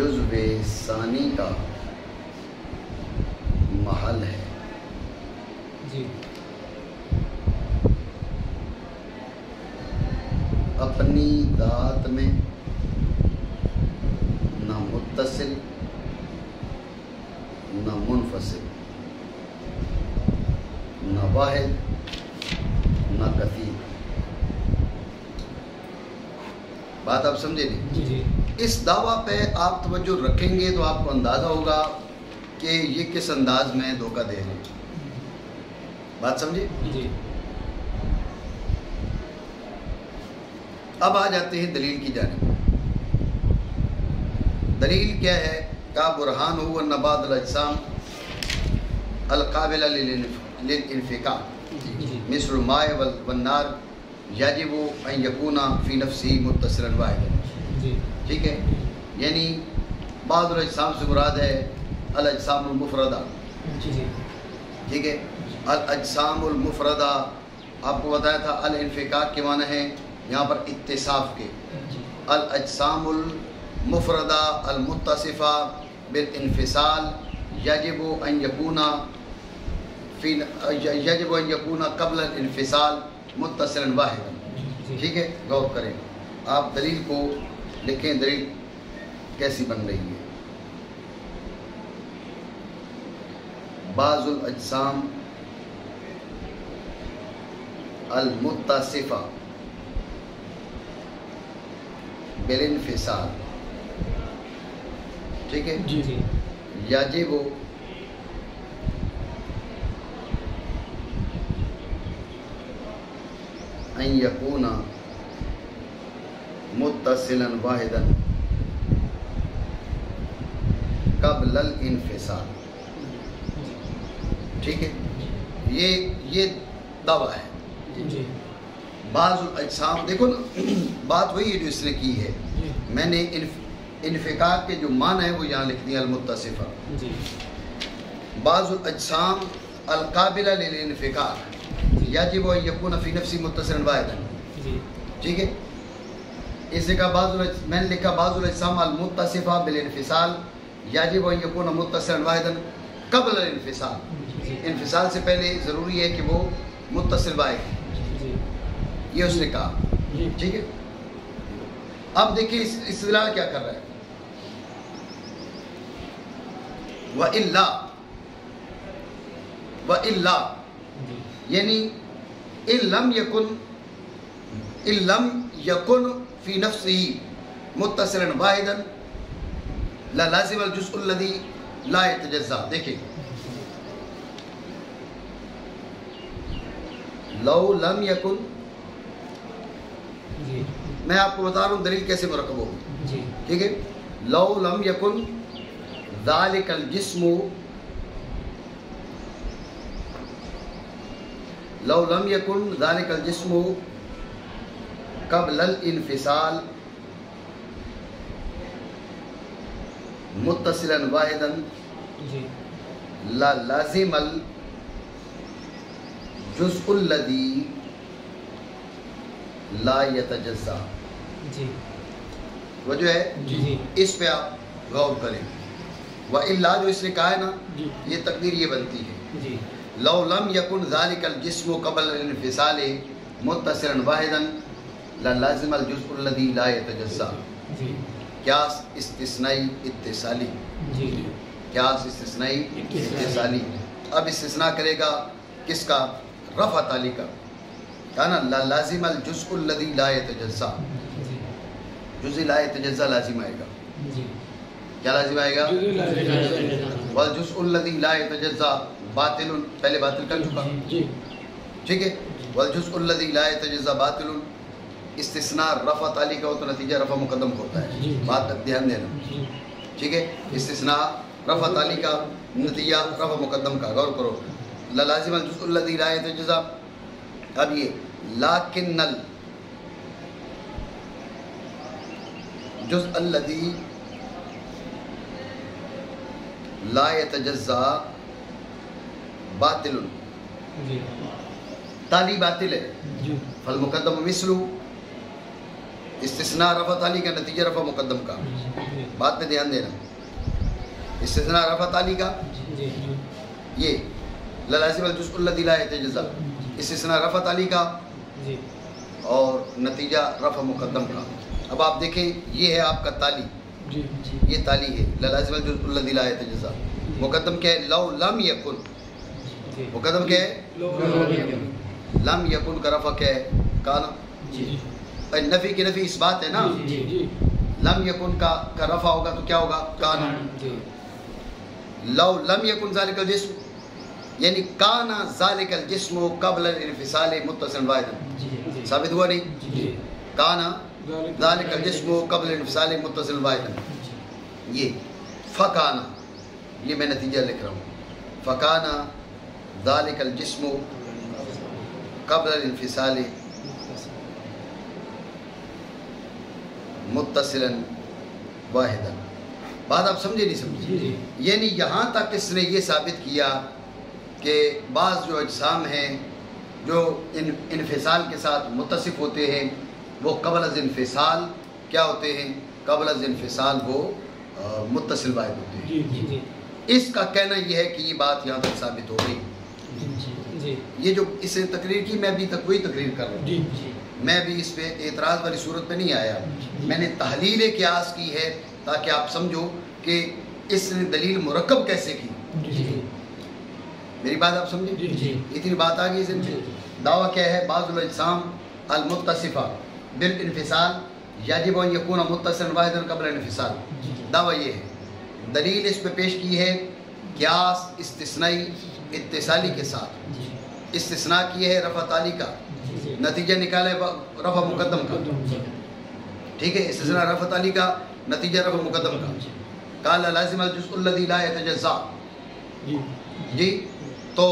جزو ثانی کا محل ہے. جی اپنی ذات میں نہ متصل نہ منفصل نہ واحد نہ کثیر. بات آپ سمجھے نہیں؟ جی اس دعویٰ پہ آپ توجہ رکھیں گے تو آپ کو اندازہ ہوگا کہ یہ کس انداز میں دھوکہ دے رہے ہیں. بات سمجھے؟ جی اب آ جاتے ہیں دلیل کی جانب. دلیل کیا ہے؟ کا برہان ہوا نبات الاجسام القابلہ للانفکاک مثل الماء والنار یجب ان یکون فی نفسی متصلا واحدا. جی ٹھیک ہے، یعنی بعض الاجسام سے مراد ہے الاجسام المفردہ. جی ٹھیک ہے، الاجسام المفردہ آپ کو بتایا تھا الانفکاک کے معنی ہیں یہاں پر اتصاف کے. الاجسام المفردہ المتصفہ بالانفصال یجب ان یکون قبل الانفصال متصلا واحدا. ٹھیک ہے، غور کریں آپ، دلیل کو لکھیں دلیل کیسی بن رہی ہے. بعض الاجسام المتصفہ بالانفصال. ٹھیک ہے، جی جی یجب ان یکون متصلا واحدا قبل الانفصال. ٹھیک ہے، یہ دعویٰ ہے. جی بعض الاجسام دیکھو نا، بات وہی ہے جو اس نے کی ہے. میں نے انفکاک کے جو معنی ہے وہ یہاں لکھ دیا المتصفہ. جی بعض الاجسام القابلہ للانفکاک یجب ان یکون فی نفسی متصلا واحدا. جی ٹھیک ہے، اس نے کہا میں نے لکھا بعض الاجسام المتصفہ بالانفصال یجب ان یکون متصلا واحدا قبل الانفصال. انفصال سے پہلے ضروری ہے کہ وہ متصل واحد. یہ اس نے کہا. ٹھیک ہے، اب دیکھیے استدلال کیا کر رہا ہے. وَإِلَّا یعنی إِن لَمْ يَكُنْ فِي نَفْسِهِ مُتَّصِلًا وَاحِدًا لَازِمَ الْجُزْءُ الَّذِي لَا يَتَجَزَّأُ. دیکھیں لو لم یکن، میں آپ کو بتا رہا ہوں دلیل کیسے مرکب ہوگی. ٹھیک ہے، لو لم یکن ذالک الجسم، لو لم یکن ذالک الجسم قبل الانفصال متصلا واحدا لازم الجزء الذي لا يتجزا. وہ جو ہے اس پہ آپ غور کریں. وَإِلَّا جو اس نے کہا ہے نا، یہ تقدیر یہ بنتی ہے لو لم يكن ذلك الجسم قبل الانفصال متصلا واحدا لازم الجزء الذي لا يتجزا. قیاس استثنائی اتصالی. قیاس استثنائی اتصالی. اب استثناء کرے گا کس کا؟ رفع تعلی کا. کہا نا لازم الجزء الذي لا يتجزا. جزء لا يتجزا لازم آئے گا. کیا لازم آئے گا؟ والجزء الذي لا يتجزا باطل. پہلے باطل کر چکا. ٹھیک ہے، والجزء الذي لا يتجزا باطل. استثناء رفع تعلی کا ہو تو نتیجہ رفع مقدم ہوتا ہے. بات تک دھیان دینا. ٹھیک ہے، استثناء رفع تعلی کا نتیجہ رفع مقدم کا. غور کرو. لازم الجزء الذي لا يتجزا. اب یہ لیکن الجزء الذي لا يتجزا باطل. تعلی باطل ہے. فالمقدم مثل استثناء رفع تعلی کا نتیجہ رفع مقدم کا، بات پہ دھیان دینا. استثناء رفع تعلی کا یہ لازم الجزء الذی لا یتجزا، استثناء رفع تعلی کا اور نتیجہ رفع مقدم کا. اب آپ دیکھیں یہ ہے آپ کا تالی، یہ تالی ہے لازم الجزء الذی لا یتجزا. مقدم کیا ہے؟ لو لم یکن. مقدم کیا ہے؟ لم یکن کا رفع کیا ہے؟ کانا. نفی کی نفی اس بات ہے نا، لم یکن کا رفع ہوگا تو کیا ہوگا؟ کانا. لو لم یکن ذالک الجسم یعنی کانا ذالک الجسم قبل الانفصال متصل واحدا. ثابت ہوا نہیں؟ کانا ذالک الجسم قبل الانفصال متصل واحدا. یہ فکانا، یہ میں نتیجہ لکھ رہا ہوں. فکانا ذالک الجسم قبل الانفصال متصلا واحدا. بات آپ سمجھے نہیں سمجھے؟ یعنی یہاں تک اس نے یہ ثابت کیا کہ بعض جو اجسام ہیں جو انفصال کے ساتھ متصف ہوتے ہیں وہ قبل از انفصال کیا ہوتے ہیں؟ قبل از انفصال وہ متصل واحد ہوتے ہیں. اس کا کہنا یہ ہے کہ یہ بات یہاں تک ثابت ہو گئی. یہ جو اس نے تقریر کی میں ابھی تک وہی تقریر کر رہا ہوں. میں بھی اس پہ اعتراض والی صورت پہ نہیں آیا. میں نے تحلیل قیاس کی ہے تاکہ آپ سمجھو کہ اس نے دلیل مرکب کیسے کی. میری بات آپ سمجھے؟ اتنی بات آ گئی. دعویٰ کیا ہے؟ بعض الاجسام المتصفہ بالانفصال یجب ان یکون متصلا واحدا قبل الانفصال. دعویٰ یہ ہے. دلیل اس پہ پیش کی ہے قیاس استثنائی اتصالی کے ساتھ. استثناء کی ہے رفع تعلی کا، نتیجہ نکالے رفع مقدم کا. ٹھیک ہے، استثناء رفع تعلی کا، نتیجہ رفع مقدم کا. قال لازم الجزء الذی لا یتجزا. جی تو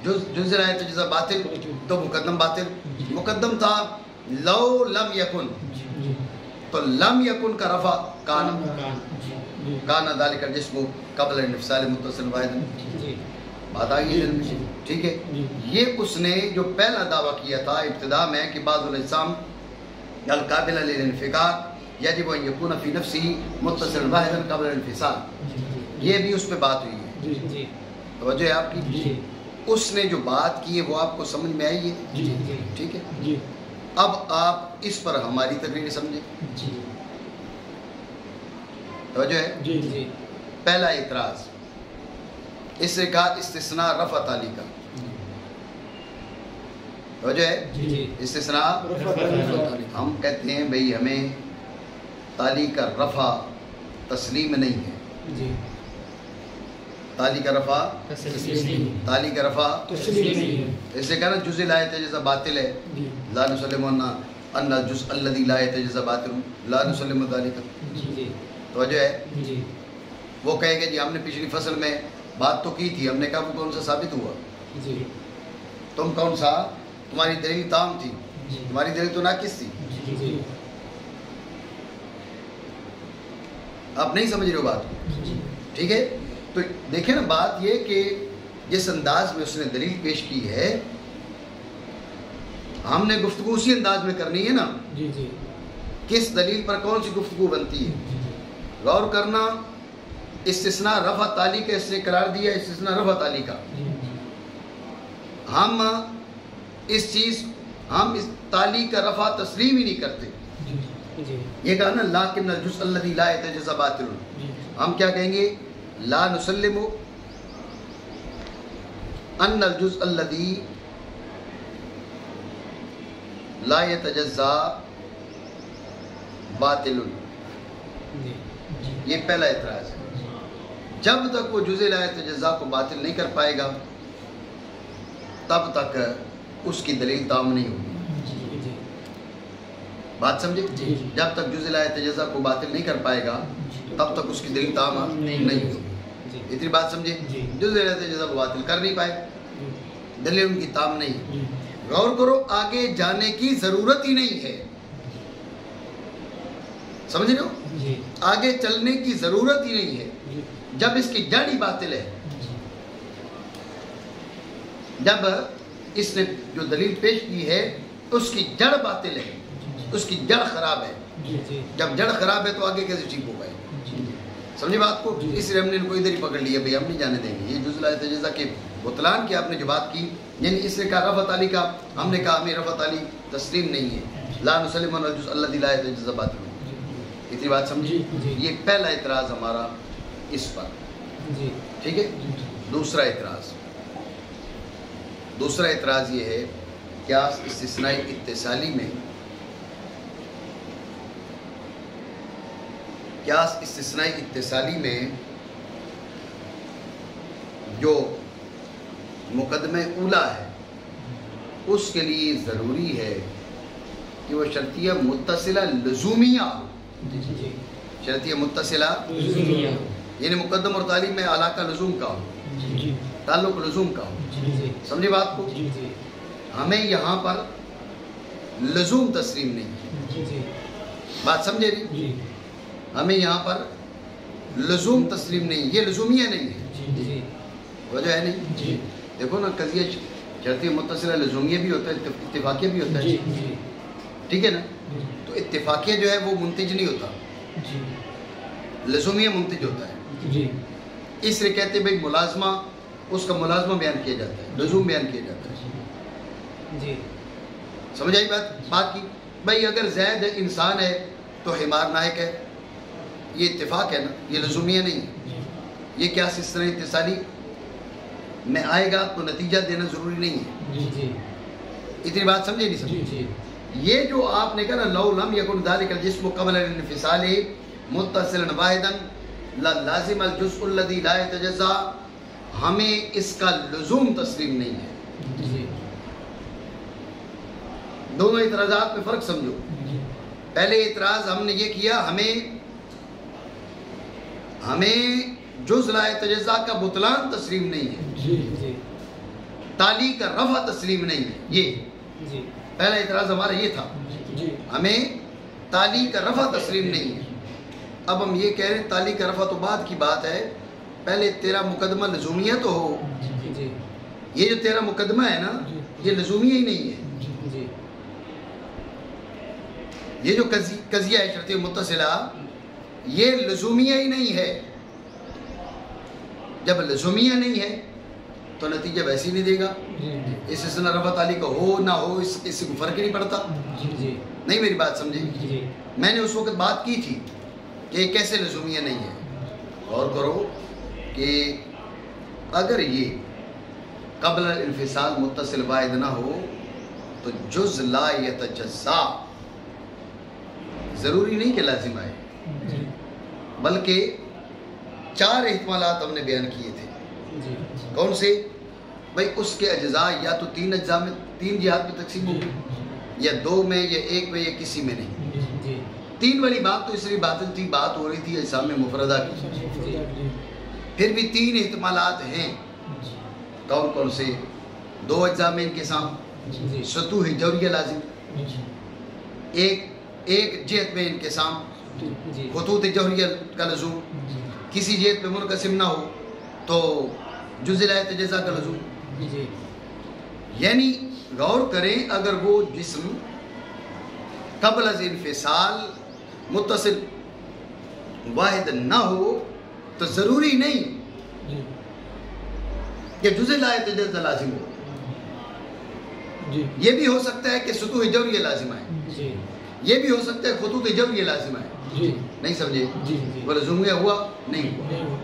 جزء لا یتجزا باطل تو مقدم باطل. مقدم تھا لو لم یکن، تو لم یکن کا رفع کانا ذالک الجسم قبل الانفصال متصل واحد. بات آ گئی. ٹھیک ہے، یہ اس نے جو پہلا دعویٰ کیا تھا ابتدا میں کہ بعض الاجسام القابل للانفکاک یجب ان یکون فی نفسہ متصل واحدا قبل الانفصال، یہ بھی اس پہ بات ہوئی ہے. توجہ ہے آپ کی؟ اس نے جو بات کی ہے وہ آپ کو سمجھ میں آئی ہے. ٹھیک ہے، اب آپ اس پر ہماری تقریر سمجھیں. توجہ ہے؟ پہلا اعتراض اس نے کہا استثناء رفع تعلی کا. توجہ ہے؟ استثناء ہم کہتے ہیں بھئی ہمیں تعلی کا رفع تسلیم نہیں ہے. تعلی کا رفع تعلی کا رفع اس سے کہنا جزء لا یتجزا باطل ہے. لا نسلم ان الجزء الذی لا یتجزا باطل لا نسلم ذلک. توجہ ہے؟ وہ کہے گا جی ہم نے پچھلی فصل میں بات تو کی تھی، ہم نے کہا وہ کون سا ثابت ہوا؟ تم کون سا؟ تمہاری دلیل تام تھی، تمہاری دلیل تو ناقص تھی. آپ نہیں سمجھ رہے ہو بات. ٹھیک ہے، تو دیکھیں نا بات یہ کہ جس انداز میں اس نے دلیل پیش کی ہے ہم نے گفتگو اسی انداز میں کرنی ہے نا. کس دلیل پر کون سی گفتگو بنتی ہے؟ غور کرنا. استثناء رفع تعلی کا اس نے قرار دیا استثناء رفع تعلی کا. ہم اس تعلی کا رفع تسلیم ہی نہیں کرتے. یہ کہا نا لیکن الجزء الذی لا یتجزا باطل. ہم کیا کہیں گے؟ لا نسلم ان الجزء الذی لا یتجزا باطل. یہ پہلا اعتراض ہے. جب تک وہ جزء لا یتجزا کو باطل نہیں کر پائے گا تب تک اس کی دلیل تام نہیں ہوگی. بات سمجھے؟ جب تک جزء لا یتجزا کو باطل نہیں کر پائے گا تب تک اس کی دلیل تام نہیں ہوگی. اتنی بات سمجھے؟ جزء لا یتجزا کو باطل کر نہیں پائے، دلیل ان کی تام نہیں. غور کرو، آگے جانے کی ضرورت ہی نہیں ہے. سمجھ رہے ہو؟ آگے چلنے کی ضرورت ہی نہیں ہے جب اس کی جڑ ہی باطل ہے. جب اس نے جو دلیل پیش کی ہے اس کی جڑ باطل ہے، اس کی جڑ خراب ہے. جب جڑ خراب ہے تو آگے کیسے ٹھیک ہوگا؟ سمجھے بات کو؟ اس لیے ہم نے ان کو ادھر ہی پکڑ لیا، بھائی ہم نہیں جانے دیں گے یہ جز لا یتجزا کے بطلان کی آپ نے جو بات کی، یعنی اس نے کہا رفعت علی کا، ہم نے کہا ہمیں رفعت علی تسلیم نہیں ہے، لا نسلم علی الجزء الذی لا یتجزا باطل، اتنی بات سمجھی؟ یہ پہلا اعتراض ہمارا اس پر، ٹھیک ہے؟ دوسرا اعتراض یہ ہے قیاس استثنائی اتصالی میں، قیاس استثنائی اتصالی میں جو مقدمہ اولا ہے اس کے لیے ضروری ہے کہ وہ شرطیہ متصلہ لزومیہ ہو، شرطیہ متصلہ یعنی مقدم اور تالی میں علاقہ لزوم کا ہو، تعلق لزوم کا ہو، سمجھے بات کو؟ ہمیں یہاں پر لزوم تسلیم نہیں ہے، بات سمجھے نہیں؟ ہمیں یہاں پر لزوم تسلیم نہیں، یہ لزومیہ نہیں ہے، وجہ ہے نہیں؟ دیکھو نا قضیہ شرطیہ متصلہ لزومیہ بھی ہوتا ہے، اتفاقیہ بھی ہوتا ہے، ٹھیک ہے نا؟ تو اتفاقیہ جو ہے وہ منتج نہیں ہوتا، لزومیہ منتج ہوتا ہے، اس لیے کہتے ہیں بھائی ملازمہ، اس کا ملازمہ بیان کیا جاتا ہے، لزوم بیان کیا جاتا ہے، سمجھ آئی بات کی؟ بھائی اگر زید انسان ہے تو حمار نائک ہے، یہ اتفاق ہے نا، یہ لزومیہ نہیں ہے، یہ کیا استثنائی اتصالی میں آئے گا تو نتیجہ دینا ضروری نہیں ہے، اتنی بات سمجھے نہیں سمجھے؟ یہ جو آپ نے کہا نا لو لم یکن ذالک الجسم قبل الانفصال متصلا واحدا لازم الجزء الذی لا یتجزا، ہمیں اس کا لزوم تسلیم نہیں ہے، دونوں اعتراضات میں فرق سمجھو۔ پہلے اعتراض ہم نے یہ کیا ہمیں جز لا یتجزا کا بطلان تسلیم نہیں ہے، تالی کا رفع تسلیم نہیں ہے، یہ پہلا اعتراض ہمارا یہ تھا، ہمیں تالی کا رفع تسلیم نہیں ہے۔ اب ہم یہ کہہ رہے ہیں تالی کا رفع تو بعد کی بات ہے، پہلے تیرا مقدمہ لزومیہ تو ہو، یہ جو تیرا مقدمہ ہے نا یہ لزومیہ ہی نہیں ہے، یہ جو قضیہ ہے شرطیہ متصلہ یہ لزومیہ ہی نہیں ہے، جب لزومیہ نہیں ہے تو نتیجہ ویسے ہی نہیں دے گا، اس سے رفع تالی کا ہو نہ ہو اس سے کوئی فرق ہی نہیں پڑتا، نہیں میری بات سمجھے؟ میں نے اس وقت بات کی تھی کہ یہ کیسے لزومیہ نہیں ہے، غور کرو کہ اگر یہ قبل الانفصال متصل واحد نہ ہو تو جز لا یتجزا ضروری نہیں کہ لازم آئے، بلکہ 4 احتمالات ہم نے بیان کیے تھے، کون سے؟ بھائی اس کے اجزاء یا تو 3 اجزاء میں 3 جہات میں تقسیم ہوگی، یا 2 میں یا 1 میں یا کسی میں نہیں۔ 3 والی بات تو اس لیے باطل تھی، بات ہو رہی تھی اجزاء میں مفردہ کی، پھر بھی 3 احتمالات ہیں، کون کون سے؟ 2 اجزاء میں انقسام، سطوح جوریہ لازم، ایک جہت میں انقسام، خطوط جوہریہ کا لزوم، کسی جہت پہ منقسم نہ ہو تو جزء لا یتجزا کا لزوم، یعنی غور کریں اگر وہ جسم قبل از انفصال متصل واحد نہ ہو تو ضروری نہیں کہ جزء لا یتجزا لازم ہو، یہ بھی ہو سکتا ہے کہ سطوح جوریہ لازم آئے، یہ بھی ہو سکتا ہے خطوط جوریہ لازم آئے، نہیں سمجھے؟ وہ لزومیہ ہوا نہیں ہوا،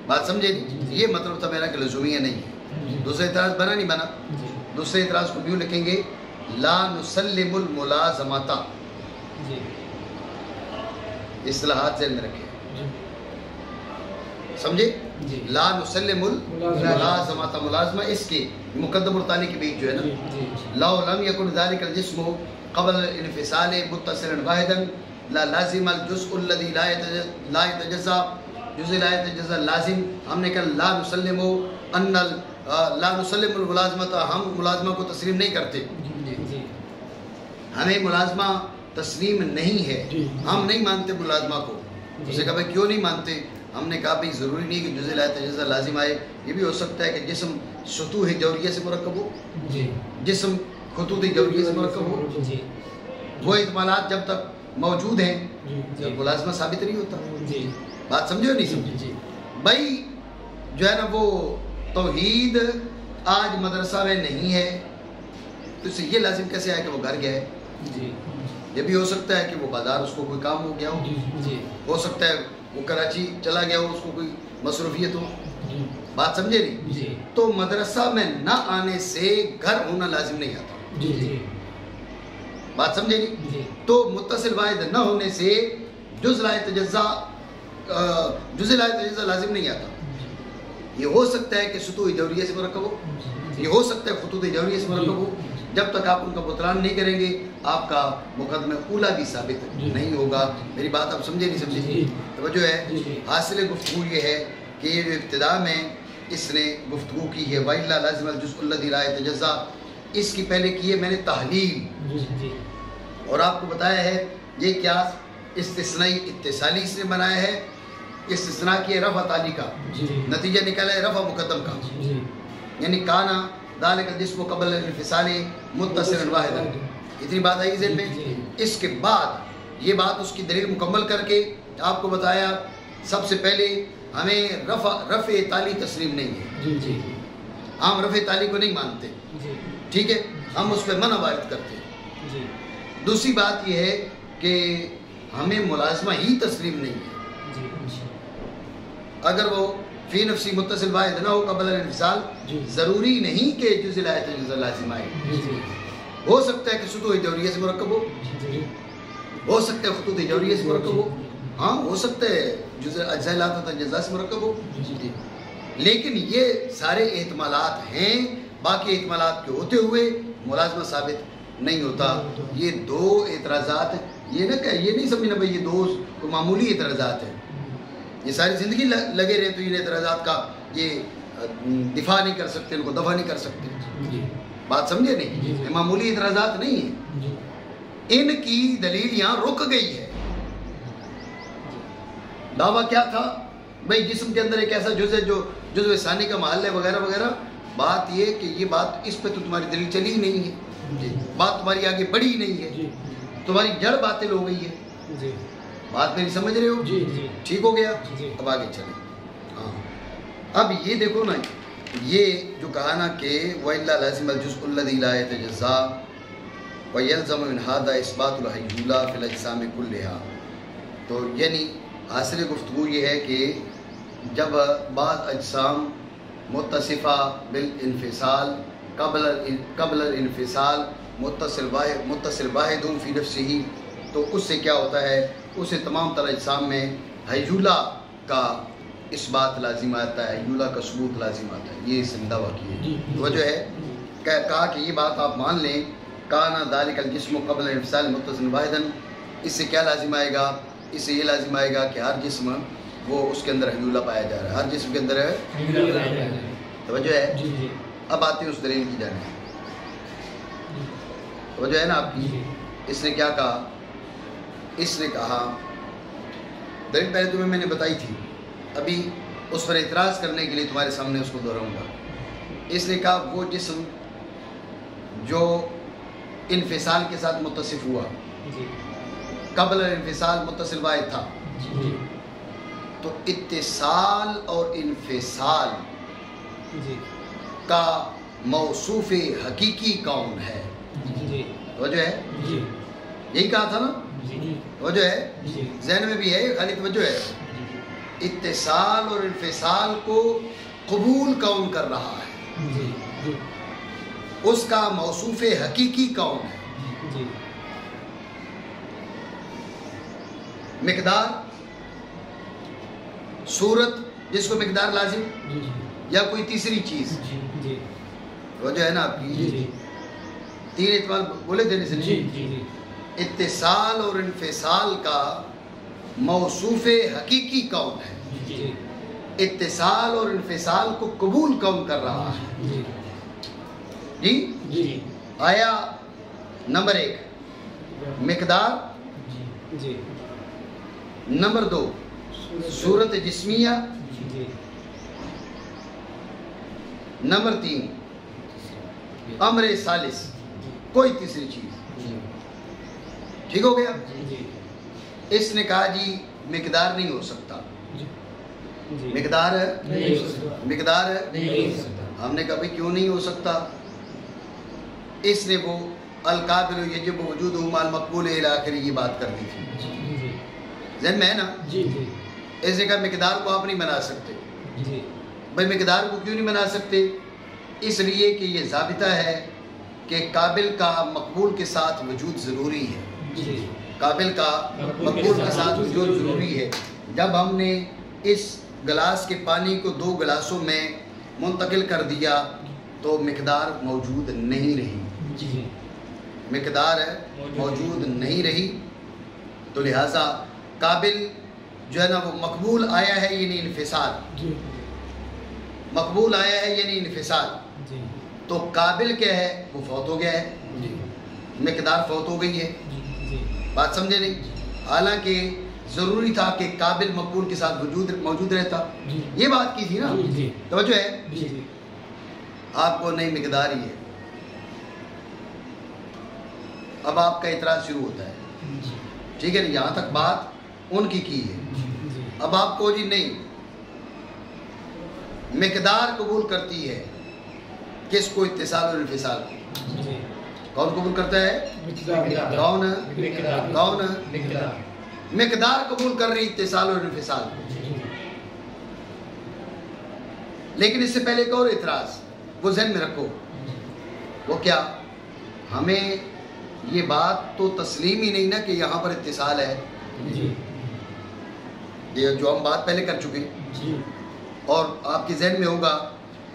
بات سمجھے؟ یہ مطلب تھا میرا کہ لزومیہ نہیں ہے۔ دوسرا اعتراض بنا نہیں بنا؟ دوسرے اعتراض کو یوں لکھیں گے لا نسلم الملازمۃ، اصطلاحات ذہن میں رکھیں، سمجھے؟ لا نسلم الملازمۃ، ملازمہ اس کے مقدم اور تالی کے بیچ جو ہے نا، لو لم یکن ذالک الجسم قبل الانفصال متصلا واحدا لا لازم الجزء الذي لا يتجزا، جزء لا يتجزا لازم، ہم نے کہا لا نسلم ان لا نسلم الملازمۃ، ہم ملازمہ کو تسلیم نہیں کرتے، ہمیں ملازمہ تسلیم نہیں ہے، ہم نہیں مانتے ملازمہ کو۔ اس نے کہا بھائی کیوں نہیں مانتے؟ ہم نے کہا بھائی ضروری نہیں کہ جزء لا یتجزا لازم آئے، یہ بھی ہو سکتا ہے کہ جسم سطوح جوریہ سے مرکب ہو، جسم خطوط جوریہ سے مرکب ہو، وہ احتمالات جب تک موجود ہیں تو ملازمہ ثابت نہیں ہوتا. بات سمجھو نہیں سمجھے؟ بھائی جو ہے نا وہ توحید آج مدرسہ میں نہیں ہے تو اسے یہ لازم کیسے ہے کہ وہ گھر گیا ہے؟ یہ بھی ہو سکتا ہے کہ وہ بازار اس کو کوئی کام ہو گیا ہو سکتا ہے وہ کراچی چلا گیا ہو, اس کو کوئی مصروفیت ہو. بات سمجھے نہیں؟ تو مدرسہ میں نہ آنے سے گھر ہونا لازم نہیں آتا. بات سمجھے نہیں؟ تو متصل واحد نہ ہونے سے جز لا یتجزا لازم نہیں آتا. یہ ہو سکتا ہے کہ سطوح جوریہ سے مرکب ہو, یہ ہو سکتا ہے خطوط جوریہ سے مرکب ہو. جب تک آپ ان کا بطلان نہیں کریں گے آپ کا مقدمہ اولا بھی ثابت نہیں ہوگا. میری بات آپ سمجھے نہیں سمجھے؟ توجہ ہے. حاصل گفتگو یہ ہے کہ یہ جو ابتدا میں اس نے گفتگو کی ہے وَإِلَّا لَازِمَ الْجُزْءُ الَّذِي لَا يَتَجَزَّأُ, اس کی پہلے کی ہے میں نے تحلیل, اور آپ کو بتایا ہے یہ کیا استثنائی اتصالی اس نے بنایا ہے. استثناء کی ہے رفع تعلی کا, نتیجہ نکلا ہے رفع مقدم کا, یعنی کانا ذالک الجسم قبل الانفصال متصلا واحدا. اتنی بات آئی ذہن میں. اس کے بعد یہ بات اس کی دلیل مکمل کر کے آپ کو بتایا سب سے پہلے ہمیں رفع تعلی تسلیم نہیں ہے, ہم رفع تعلی کو نہیں مانتے, ٹھیک ہے, ہم اس پہ منع وارد کرتے ہیں. دوسری بات یہ ہے کہ ہمیں ملازمہ ہی تسلیم نہیں ہے اگر وہ فی نفسی متصل واحد نہ ہو قبل الانفصال. ضروری نہیں کہ جزء لا یتجزا لازم آئے. ہو سکتا ہے کہ سطوح جوریہ سے مرکب ہو سکتا ہے خطوط جوریہ سے مرکب ہو, ہاں ہو سکتا ہے جزء اجزاء لا تتجزا سے مرکب ہو, لیکن یہ سارے احتمالات ہیں. باقی احتمالات کے ہوتے ہوئے ملازمہ ثابت نہیں ہوتا. یہ دو اعتراضات ہیں, یہ نہ کہ یہ نہیں سمجھنا بھائی یہ دو معمولی اعتراضات ہیں, یہ ساری زندگی لگے رہے تو ان اعتراضات کا یہ دفاع نہیں کر سکتے, ان کو دفع نہیں کر سکتے. بات سمجھے نہیں؟ یہ معمولی اعتراضات نہیں ہیں, ان کی دلیل یہاں رک گئی ہے. دعویٰ کیا تھا بھائی جسم کے اندر ایک ایسا جز ہے جو جزو ثانی کا محل ہے وغیرہ وغیرہ. بات یہ کہ یہ بات اس پہ تو تمہاری دلیل چلی ہی نہیں ہے, بات تمہاری آگے بڑھی ہی نہیں ہے, تمہاری جڑ باطل ہو گئی ہے. بات میری سمجھ رہے ہو؟ ٹھیک ہو گیا. اب آگے چلیں. ہاں اب یہ دیکھو نا, یہ جو کہا نا کہ وَإِلَّا لَازِمَ الْجُزْءُ الَّذِي لَا يَتَجَزَّأُ وَيَلْزَمُ مِنْ هَذَا إِثْبَاتُ الْحِيُّولَةِ فِي الْأَجْسَامِ كُلِّهَا. تو یعنی حاصل گفتگو یہ ہے کہ جب بعض اجسام متصفہ بالانفصال قبل الانفصال متصل واحد فی نفسہ, تو اس سے کیا ہوتا ہے, اسے تمام تر اجسام میں حیولہ کا اس بات لازم آتا ہے, حیولہ کا ثبوت لازم آتا ہے. یہ اس نے دعویٰ کی ہے. وجہ ہے کہا کہ یہ بات آپ مان لیں کانا ذالک الجسم قبل الانفصال متصل واحدا, اس سے کیا لازم آئے گا, اس سے یہ لازم آئے گا کہ ہر جسم وہ اس کے اندر حیولہ پایا جا رہا ہے, ہر جسم کے اندر ہے. توجہ ہے. اب آتے ہیں اس دلیل کی جانب. توجہ ہے نا آپ کی. اس نے کیا کہا, اس نے کہا دلیل پہلے تمہیں میں نے بتائی تھی, ابھی اس پر اعتراض کرنے کے لیے تمہارے سامنے اس کو دہراؤں گا. اس نے کہا وہ جسم جو انفصال کے ساتھ متصف ہوا, قبل انفصال متصل واحد تھا, تو اتصال اور انفصال کا موصوف حقیقی کون ہے؟ توجہ ہے, یہی کہا تھا نا. توجہ ہے, ذہن میں بھی ہے, خالی توجہ ہے. اتصال اور انفصال کو قبول کون کر رہا ہے, اس کا موصوف حقیقی کون ہے؟ مقدار, صورت جس کو مقدار لازم, یا کوئی تیسری چیز. توجہ ہے نا آپ کی. تین اعتبار بولے دینے سے نہیں. اتصال اور انفصال کا موصوف حقیقی کون ہے, اتصال اور انفصال کو قبول کون کر رہا ہے؟ جی آیا نمبر 1 مقدار, نمبر 2 صورت جسمیہ, نمبر 3 امر ثالث کوئی تیسری چیز. ٹھیک ہو گیا. اس نے کہا جی مقدار نہیں ہو سکتا، مقدار نہیں ہو سکتا۔ ہم نے کہا بھئی کیوں نہیں ہو سکتا؟ اس نے وہ القابل یجب وجودہ مع المقبول الی آخر یہ بات کر دی تھی، ذہن میں ہے نا؟ اس نے کہا مقدار کو آپ نہیں بنا سکتے۔ بھئی مقدار کو کیوں نہیں بنا سکتے؟ اس لیے کہ یہ ضابطہ ہے کہ قابل کا مقبول کے ساتھ وجود ضروری ہے، قابل کا مقبول کے ساتھ وجود ضروری ہے۔ جب ہم نے اس گلاس کے پانی کو 2 گلاسوں میں منتقل کر دیا تو مقدار موجود نہیں رہی، مقدار موجود نہیں رہی، تو لہٰذا قابل جو ہے نا وہ مقبول آیا ہے یعنی انفصال، مقبول آیا ہے یعنی انفصال، تو قابل کیا ہے وہ فوت ہو گیا ہے، مقدار فوت ہو گئی ہے، بات سمجھے نہیں؟ حالانکہ ضروری تھا کہ قابل مقبول کے ساتھ موجود رہتا، یہ بات کی تھی نا، توجہ ہے؟ آپ کو نہیں مقدار ہی ہے، اب آپ کا اعتراض شروع ہوتا ہے، ٹھیک ہے نا؟ یہاں تک بات ان کی ہے، اب آپ کو جی نہیں مقدار قبول کرتی ہے، کس کو؟ اتصال اور انفصال کو۔ کون قبول کرتا ہے؟ کون؟ مقدار قبول کر رہی اتصال اور انفصال کو۔ لیکن اس سے پہلے ایک اور اعتراض وہ ذہن میں رکھو، وہ کیا؟ ہمیں یہ بات تو تسلیم ہی نہیں نا کہ یہاں پر اتصال ہے، یہ جو ہم بات پہلے کر چکے، اور آپ کے ذہن میں ہوگا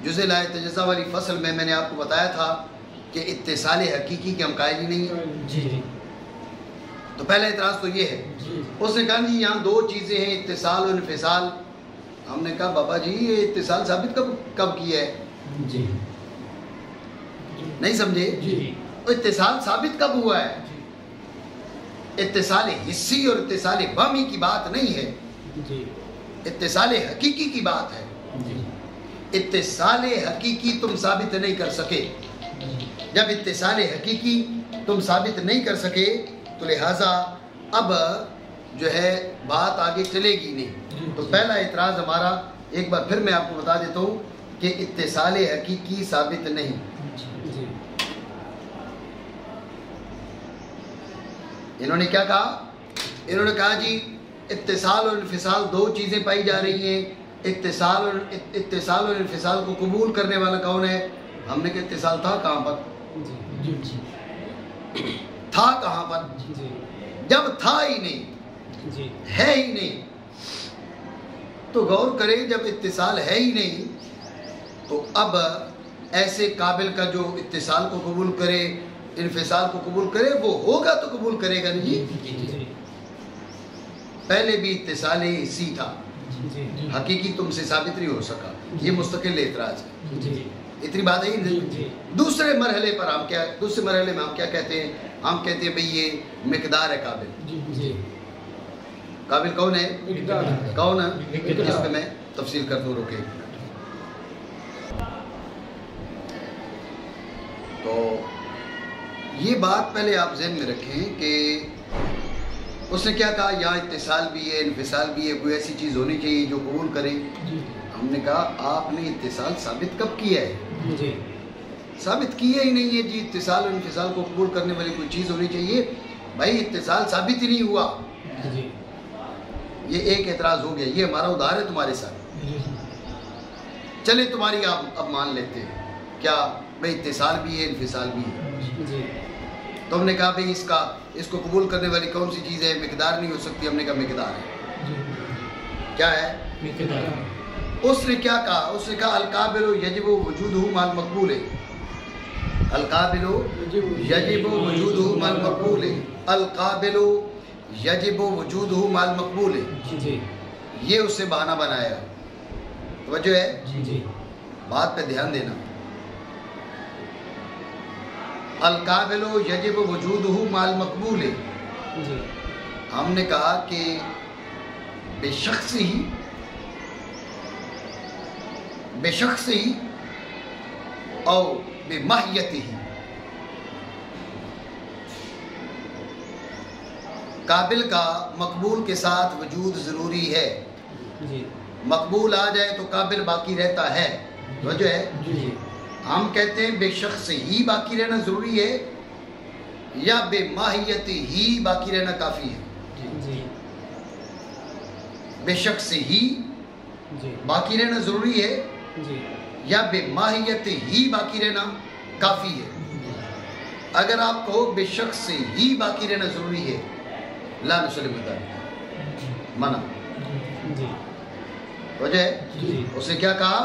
جزء لا تجزا والی فصل میں نے آپ کو بتایا تھا کہ اتصال حقیقی کے ہم قائل ہی نہیں ہیں۔ تو پہلا اعتراض تو یہ ہے، اس نے کہا جی یہاں 2 چیزیں ہیں، اتصال اور انفصال۔ ہم نے کہا بابا جی یہ اتصال ثابت کب کیا ہے؟ نہیں سمجھے؟ اتصال ثابت کب ہوا ہے؟ اتصال حسی اور اتصال وہمی کی بات نہیں ہے، اتصال حقیقی کی بات ہے۔ اتصال حقیقی تم ثابت نہیں کر سکے، جب اتصال حقیقی تم ثابت نہیں کر سکے تو لہٰذا اب جو ہے بات آگے چلے گی نہیں۔ تو پہلا اعتراض ہمارا ایک بار پھر میں آپ کو بتا دیتا ہوں کہ اتصال حقیقی ثابت نہیں۔ انہوں نے کیا کہا؟ انہوں نے کہا جی اتصال اور انفصال 2 چیزیں پائی جا رہی ہیں، اتصال اور انفصال کو قبول کرنے والا کون ہے؟ ہم نے کہا اتصال تھا کہاں پر؟ تھا کہاں پر؟ جب تھا ہی نہیں، ہے ہی نہیں، تو غور کریں جب اتصال ہے ہی نہیں تو اب ایسے قابل کا جو اتصال کو قبول کرے انفصال کو قبول کرے وہ ہوگا تو قبول کرے گا نہیں۔ پہلے بھی اتصال حسی تھا، حقیقی تم سے ثابت نہیں ہو سکا، یہ مستقل اعتراض ہے، اتنی بات ہے۔ دوسرے مرحلے پر دوسرے مرحلے میں ہم کیا کہتے ہیں؟ ہم کہتے ہیں بھئی یہ مقدار ہے قابل۔ قابل کون ہے؟ کون ہے؟ اس پہ میں تفصیل کر دوں، روکے۔ تو یہ بات پہلے آپ ذہن میں رکھیں کہ اس نے کیا کہا؟ یہاں اتصال بھی ہے انفصال بھی ہے، کوئی ایسی چیز ہونی چاہیے جو قبول کرے۔ ہم نے کہا آپ نے اتصال ثابت کب کیا ہے؟ ثابت کیا ہی نہیں ہے جی، اتصال اور انفصال کو قبول کرنے والی کوئی چیز ہونی چاہیے۔ بھائی اتصال ثابت ہی نہیں ہوا، یہ ایک اعتراض ہو گیا، یہ ہمارا ادھار ہے تمہارے ساتھ۔ چلے تمہاری آپ اب مان لیتے ہیں، کیا بھئی اتصال بھی ہے انفصال بھی ہے؟ تو ہم نے کہا بھئی اس کو قبول کرنے والی کون سی چیز ہے؟ مقدار نہیں ہو سکتی۔ ہم نے کہا مقدار ہے۔ کیا ہے؟ مقدار۔ اس نے کیا کہا؟ اس نے کہا القابل یجب وجودہ مع المقبول، القابل یجب وجودہ مع المقبول، القابل یجب وجودہ مع المقبول، یہ اس سے بہانہ بنایا۔ توجہ ہے؟ بات پہ دھیان دینا۔ القابل یجب وجودہ مع المقبول، ہم نے کہا کہ بے شخص ہی اور بے ماہیت ہی، قابل کا مقبول کے ساتھ وجود ضروری ہے. مقبول آ جائے تو قابل باقی رہتا ہے. وجہ ہے ہم کہتے ہیں بے شخص ہی باقی رہنا ضروری ہے یا بے ماہیت ہی باقی رہنا کافی ہے. بے شخص ہی باقی رہنا ضروری ہے یا بے ماہیت ہی باقی رہنا کافی ہے. اگر آپ کہو بے شخص ہی باقی رہنا ضروری ہے لا نسلم ذالک منع. وجہ ہے اس نے کیا کہا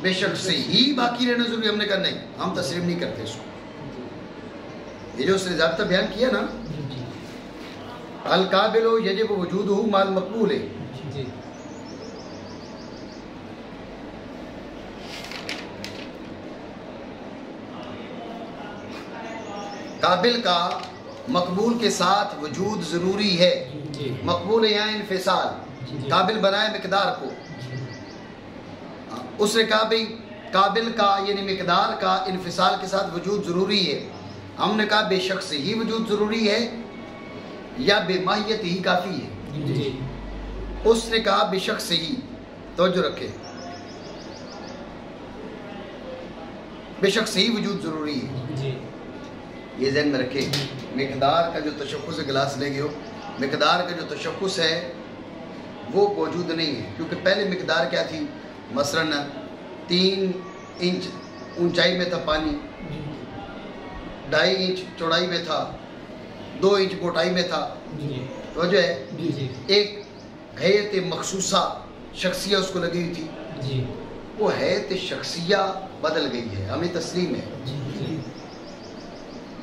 بے شخص ہی باقی رہنا ضروری. ہم نے کہا نہیں ہم تسلیم نہیں کرتے اس کو. یہ جو اس نے ضابطہ بیان کیا نا القابل یجب وجودہ مع المقبول ہے. قابل کا مقبول کے ساتھ وجود ضروری ہے. مقبول ہے یہاں انفصال. قابل بنائے مقدار کو. اس نے کہا بھئی قابل کا یعنی مقدار کا انفصال کے ساتھ وجود ضروری ہے. ہم نے کہا بے شخص ہی وجود ضروری ہے یا بے ماہیت ہی کافی ہے. اس نے کہا بے شخص ہی. توجہ رکھے بے شخص ہی وجود ضروری ہے. یہ ذہن میں رکھے. مقدار کا جو تشخص ہے گلاس لے گئے ہو مقدار کا جو تشخص ہے وہ موجود نہیں ہے کیونکہ پہلے مقدار کیا تھی مثلاً 3 انچ اونچائی میں تھا پانی 2.5 انچ چوڑائی میں تھا 2 انچ موٹائی میں تھا. توجہ ہے ایک حیت مخصوصہ شخصیہ اس کو لگی ہوئی تھی. وہ حیت شخصیہ بدل گئی ہے. ہمیں تسلیم ہے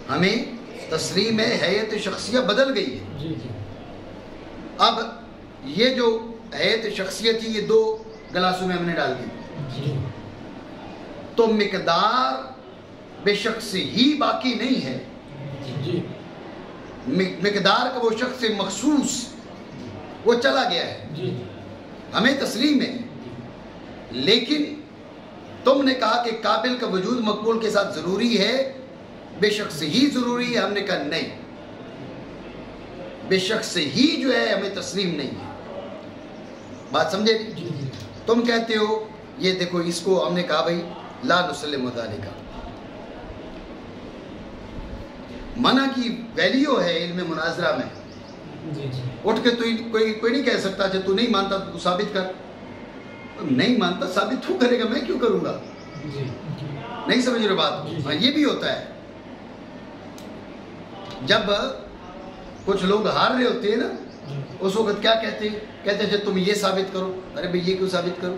ہمیں تسلیم ہے حیت شخصیہ بدل گئی ہے. اب یہ جو حیت شخصیہ تھی یہ 2 گلاسوں میں ہم نے ڈال دی تو مقدار بے شخص ہی باقی نہیں ہے. مقدار کا وہ شخص مخصوص وہ چلا گیا ہے. ہمیں تسلیم ہے لیکن تم نے کہا کہ قابل کا وجود مقبول کے ساتھ ضروری ہے بے شخص ہی ضروری ہے. ہم نے کہا نہیں بے شخص ہی جو ہے ہمیں تسلیم نہیں ہے. بات سمجھے؟ تم کہتے ہو یہ دیکھو اس کو ہم نے کہا بھائی لا نسلم ذالک. منع کی ویلیو ہے علم مناظرہ میں. اٹھ کے تو کوئی نہیں کہہ سکتا تو نہیں مانتا تو ثابت کر. نہیں مانتا ثابت تو کرے گا میں کیوں کروں گا. نہیں سمجھ رہے بات. یہ بھی ہوتا ہے جب کچھ لوگ ہار رہے ہوتے ہیں نا اس وقت کیا کہتے ہیں کہتے ہیں تم یہ ثابت کرو. ارے بھئی یہ کیوں ثابت کرو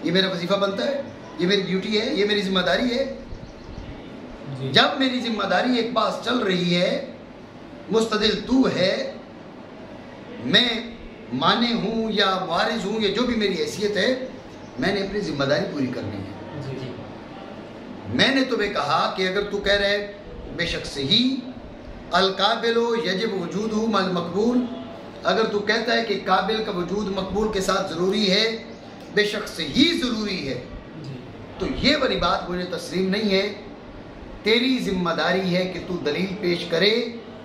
یہ میرا وظیفہ بنتا ہے یہ میری ڈیوٹی ہے یہ میری ذمہ داری ہے. جب میری ذمہ داری ایک پاس چل رہی ہے مستدل تو ہے میں مانے ہوں یا معارض ہوں یا جو بھی میری حیثیت ہے میں نے اپنی ذمہ داری پوری کرنی ہے. میں نے تمہیں کہا کہ اگر تو کہہ رہے بے شخص ہی القابل یجب وجودہ مع المقبول اگر تو کہتا ہے کہ قابل کا وجود مقبول کے ساتھ ضروری ہے بے شخص ہی ضروری ہے تو یہ والی بات مجھے تسلیم نہیں ہے. تیری ذمہ داری ہے کہ تو دلیل پیش کرے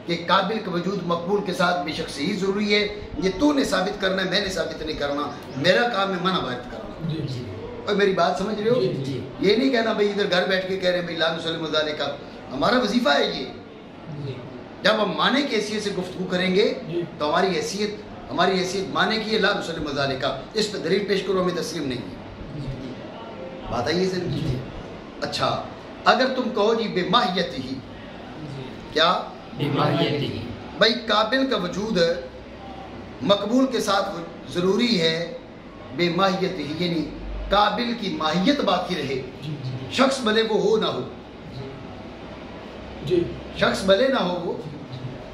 کہ قابل کا وجود مقبول کے ساتھ بے شخص ہی ضروری ہے. یہ تو نے ثابت کرنا ہے میں نے ثابت نہیں کرنا. میرا کام ہے منع وارد کرنا. اور میری بات سمجھ رہے ہو یہ نہیں کہنا بھئی ادھر گھر بیٹھ کے کہہ رہے ہیں بھئی لا نسلم ذالک. ہمارا وظیفہ ہے یہ. جب ہم معنی کی حیثیت سے گفتگو کریں گے تو ہماری حیثیت معنی کی ہے لا نسلم ذالک. اس پہ دلیل پیش کرو ہمیں تسلیم نہیں ہے. بات آئیے سر. اچھا اگر تم کہو جی بے ماہیت ہی کیا بے ماہیت ہی بھائی قابل کا وجود مقبول کے ساتھ ضروری ہے بے ماہیت ہی یعنی قابل کی ماہیت باقی رہے. شخص بھلے وہ ہو نہ ہو شخص بھلے نہ ہو وہ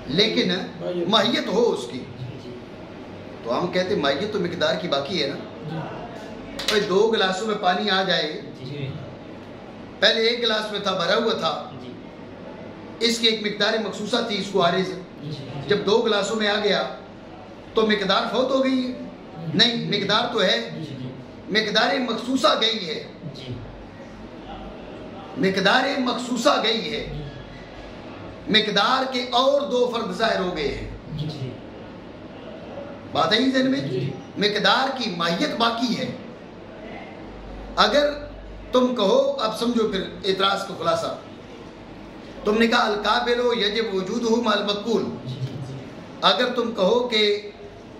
لیکن ماہیت ہو اس کی تو ہم کہتے ہیں ماہیت تو مقدار کی باقی ہے نا. بھائی 2 گلاسوں میں پانی آ جائے پہلے 1 گلاس میں تھا بھرا ہوا تھا اس کی ایک مقدار مخصوصہ تھی اس کو عارض جب 2 گلاسوں میں آ گیا تو مقدار فوت ہو گئی ہے نہیں مقدار تو ہے مقدار مخصوصہ گئی ہے مقدار مخصوصہ گئی ہے مقدار کے اور 2 فرد ظاہر ہو گئے ہیں بات ہے ذہن میں؟ مقدار کی ماہیت باقی ہے. اگر تم کہو، اب سمجھو پھر اعتراض کا خلاصہ. تم نے کہا القابل یجب وجودہ مع المقبول. اگر تم کہو کہ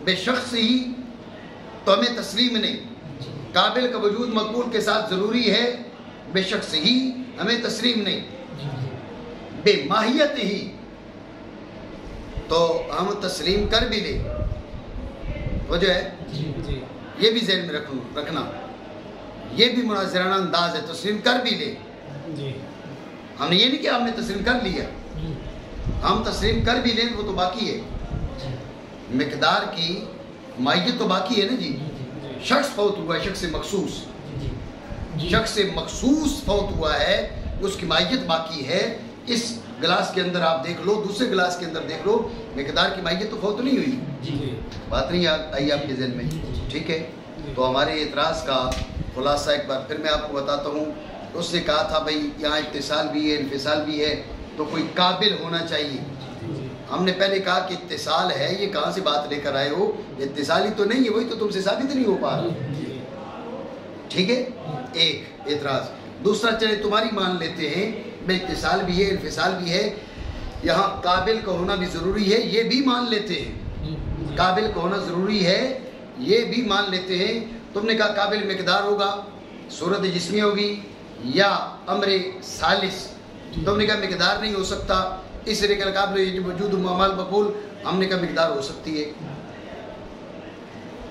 بے شخص ہی تو ہمیں تسلیم نہیں، قابل کا وجود مقبول کے ساتھ ضروری ہے، بے شخص ہی ہمیں تسلیم نہیں، بے ماہیت ہی تو ہم تسلیم کر بھی لیں. وہ جو ہے یہ بھی ذہن میں رکھنا، یہ بھی مناظرانہ انداز ہے، تسلیم کر بھی لیں. ہم نے یہ نہیں کہ ہم نے تسلیم کر لیا، ہم تسلیم کر بھی لیں، وہ تو باقی ہے. مقدار کی ماہیت تو باقی ہے نا جی. شخص فوت ہوا ہے، شخص مخصوص، شخص مخصوص فوت ہوا ہے، اس کی ماہیت باقی ہے. اس گلاس کے اندر آپ دیکھ لو، دوسرے گلاس کے اندر دیکھ لو، مقدار کی ماہیت تو فوت نہیں ہوئی. بات نہیں آئی آپ کے ذہن میں؟ ٹھیک ہے. تو ہمارے اعتراض کا خلاصہ ایک بار پھر میں آپ کو بتاتا ہوں. اس نے کہا تھا بھائی یہاں اتصال بھی ہے، انفصال بھی ہے، تو کوئی قابل ہونا چاہیے. ہم نے پہلے کہا کہ اتصال ہے، یہ کہاں سے بات لے کر آئے ہو؟ اتصالی تو نہیں ہے، وہی تو تم سے ثابت نہیں ہو پا رہا. ٹھیک ہے، ایک اعتراض. دوسرا چلے تمہاری مان لیتے ہیں، بھائی اتصال بھی ہے، انفصال بھی ہے، یہاں قابل کا ہونا بھی ضروری ہے، یہ بھی مان لیتے ہیں. قابل کا ہونا ضروری ہے، یہ بھی مان لیتے ہیں. تم نے کہا قابل مقدار ہوگا، صورت جسمی ہوگی یا امر ثالث. تم نے کہا مقدار نہیں ہو سکتا، اس لیے کہ قابل یجب وجود مع مقبول. ہم نے کہا مقدار ہو سکتی ہے.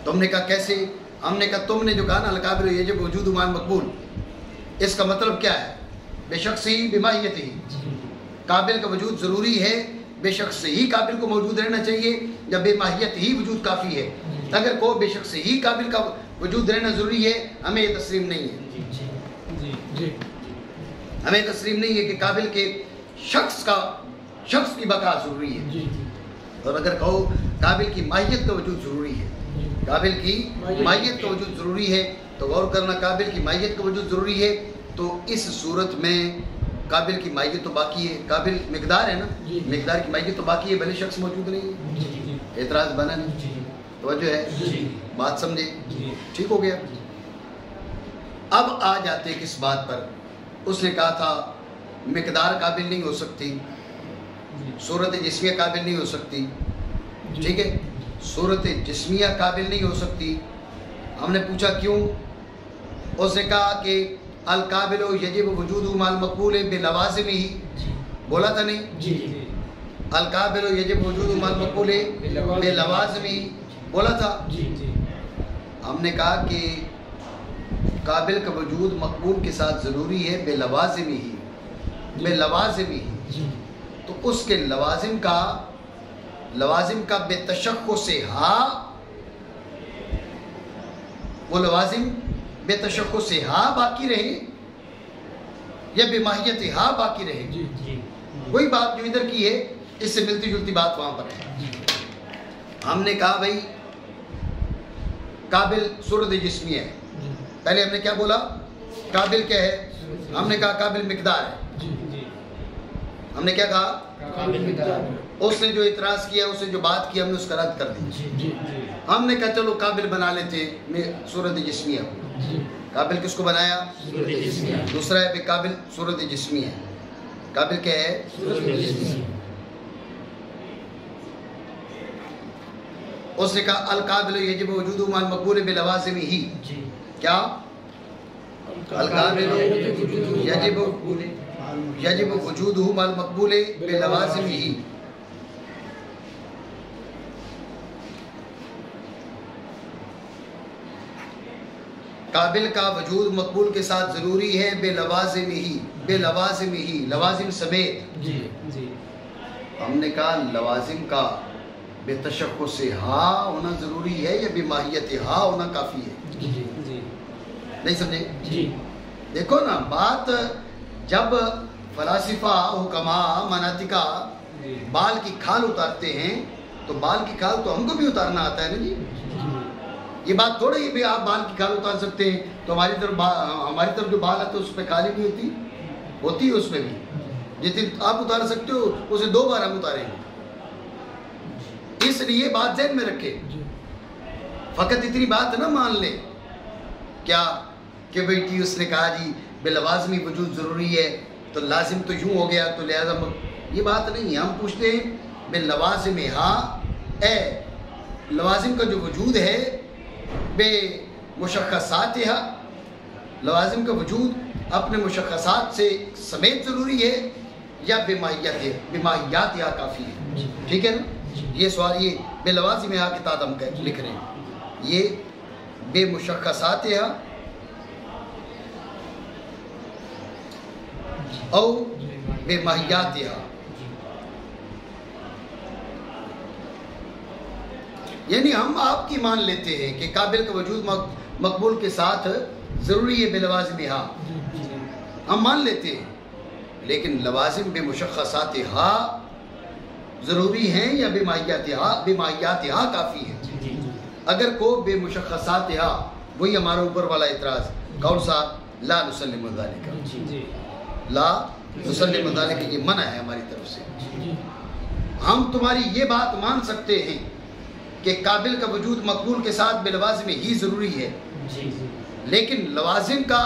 تم نے کہا کیسے؟ ہم نے کہا تم نے جو کہا نا القابل یجب وجود مع مقبول، اس کا مطلب کیا ہے؟ بے شخص ہی بماہیت ہی، قابل کا وجود ضروری ہے، بے شخص ہی قابل کو موجود رہنا چاہیے، یا بے ماہیت ہی وجود کافی ہے؟ اگر کو بے شخص ہی قابل کا وجود رہنا ضروری ہے، ہمیں یہ تسلیم نہیں ہے. ہمیں تسلیم نہیں ہے کہ قابل کے شخص کی بقا ضروری ہے. اور اگر کہو قابل کی ماہیت کا وجود ضروری ہے، قابل کی ماہیت کا وجود ضروری ہے، تو غور کرنا، قابل کی ماہیت کا وجود ضروری ہے، تو اس صورت میں قابل کی ماہیت تو باقی ہے. قابل مقدار ہے نا، مقدار کی ماہیت تو باقی ہے، بھلے شخص موجود نہیں ہے. اعتراض بنا نہیں؟ توجہ ہے؟ بات سمجھے؟ ٹھیک ہو گیا. اب آ جاتے کس بات پر؟ اس نے کہا تھا مقدار قابل نہیں ہو سکتی، صورت جسمیہ قابل نہیں ہو سکتی. ٹھیک ہے، صورت جسمیہ قابل نہیں ہو سکتی. ہم نے پوچھا کیوں؟ اس نے کہا کہ القابل یجب وجودہ مع المقبول بلوازم ہی. بولا تھا نہیں؟ القابل یجب وجودہ مع المقبول بلوازم ہی بولا تھا. ہم نے کہا کہ قابل کا وجود مقبول کے ساتھ ضروری ہے، بے لوازم ہی، بے لوازم ہی. تو اس کے لوازم کا بے تشخص ہا، وہ لوازم بے تشخص ہا باقی رہے یا بے ماہیت ہا باقی رہے. وہی بات جو ادھر کی ہے، اس سے ملتی جلتی بات وہاں پر ہے. ہم نے کہا بھائی قابل صورت جسمی ہے. پہلے ہم نے کیا بولا؟ قابل کیا ہے؟ ہم نے کہا قابل مقدار ہے. ہم نے کیا کہا؟ اس نے جو اعتراض کیا، اس نے جو بات کی، ہم نے اس کا رد کر دی. ہم نے کہا چلو قابل بنا لیتے صورت جسمیہ کو. قابل کس کو بنایا؟ دوسرا ہے قابل صورت جسمی ہے. قابل کیا ہے؟ اس نے کہا القابل یجب وجودہ مع المقبول بلوازم ہی. کیا؟ القابل یجب وجودہ مع المقبول بلوازم ہی. قابل کا وجود مقبول کے ساتھ ضروری ہے، بے لوازم ہی، بے لوازم ہی، لوازم سمیت. ہم نے کہا لوازم کا بے تشخص ہا ہونا ضروری ہے یا بے ماہیت ہا ہونا کافی ہے؟ نہیں سمجھے؟ دیکھو نا بات، جب فلاسفہ، حکماء، مناطقہ بال کی کھال اتارتے ہیں تو بال کی کھال تو ہم کو بھی اتارنا آتا ہے نا جی. یہ بات تھوڑا ہی بھی آپ بال کی کھال اتار سکتے ہیں تو ہماری طرف جو بال آتے ہیں اس پہ کھال ہی نہیں ہوتی ہے. اس میں بھی جتنی آپ اتار سکتے ہو اسے 2 بار ہم اتاریں گے. اس لیے بات ذہن میں رکھے فقط اتنی بات نہ مان لے کیا کہ بیٹی اس نے کہا جی بلوازمی وجود ضروری ہے تو لازم تو یوں ہو گیا تو لہذا یہ بات نہیں ہے. ہم پوچھتے ہیں بلوازم اے لوازم کا جو وجود ہے بے مشخصات لوازم کا وجود اپنے مشخصات سے سمیت ضروری ہے یا بے ماہیات کافی ہے. ٹھیک ہے نا. یہ سوال یہ بے لوازم کے تحت ہم لکھ رہے ہیں. یہ بے مشخصات او بے ماہیات یعنی ہم آپ کی مان لیتے ہیں کہ قابل کا وجود مقبول کے ساتھ ضروری ہے بے لوازم ہم مان لیتے ہیں. لیکن لوازم بے مشخصات ضروری ہیں یا بے ماہیات کافی ہیں. اگر کو بے مشخصات وہی ہمارا اوپر والا اعتراض کون سا لا نسلم ذالک لا نسلم ذالک یہ منع ہے ہماری طرف سے. ہم تمہاری یہ بات مان سکتے ہیں کہ قابل کا وجود مقبول کے ساتھ بے لوازم ہی ضروری ہے لیکن لوازم کا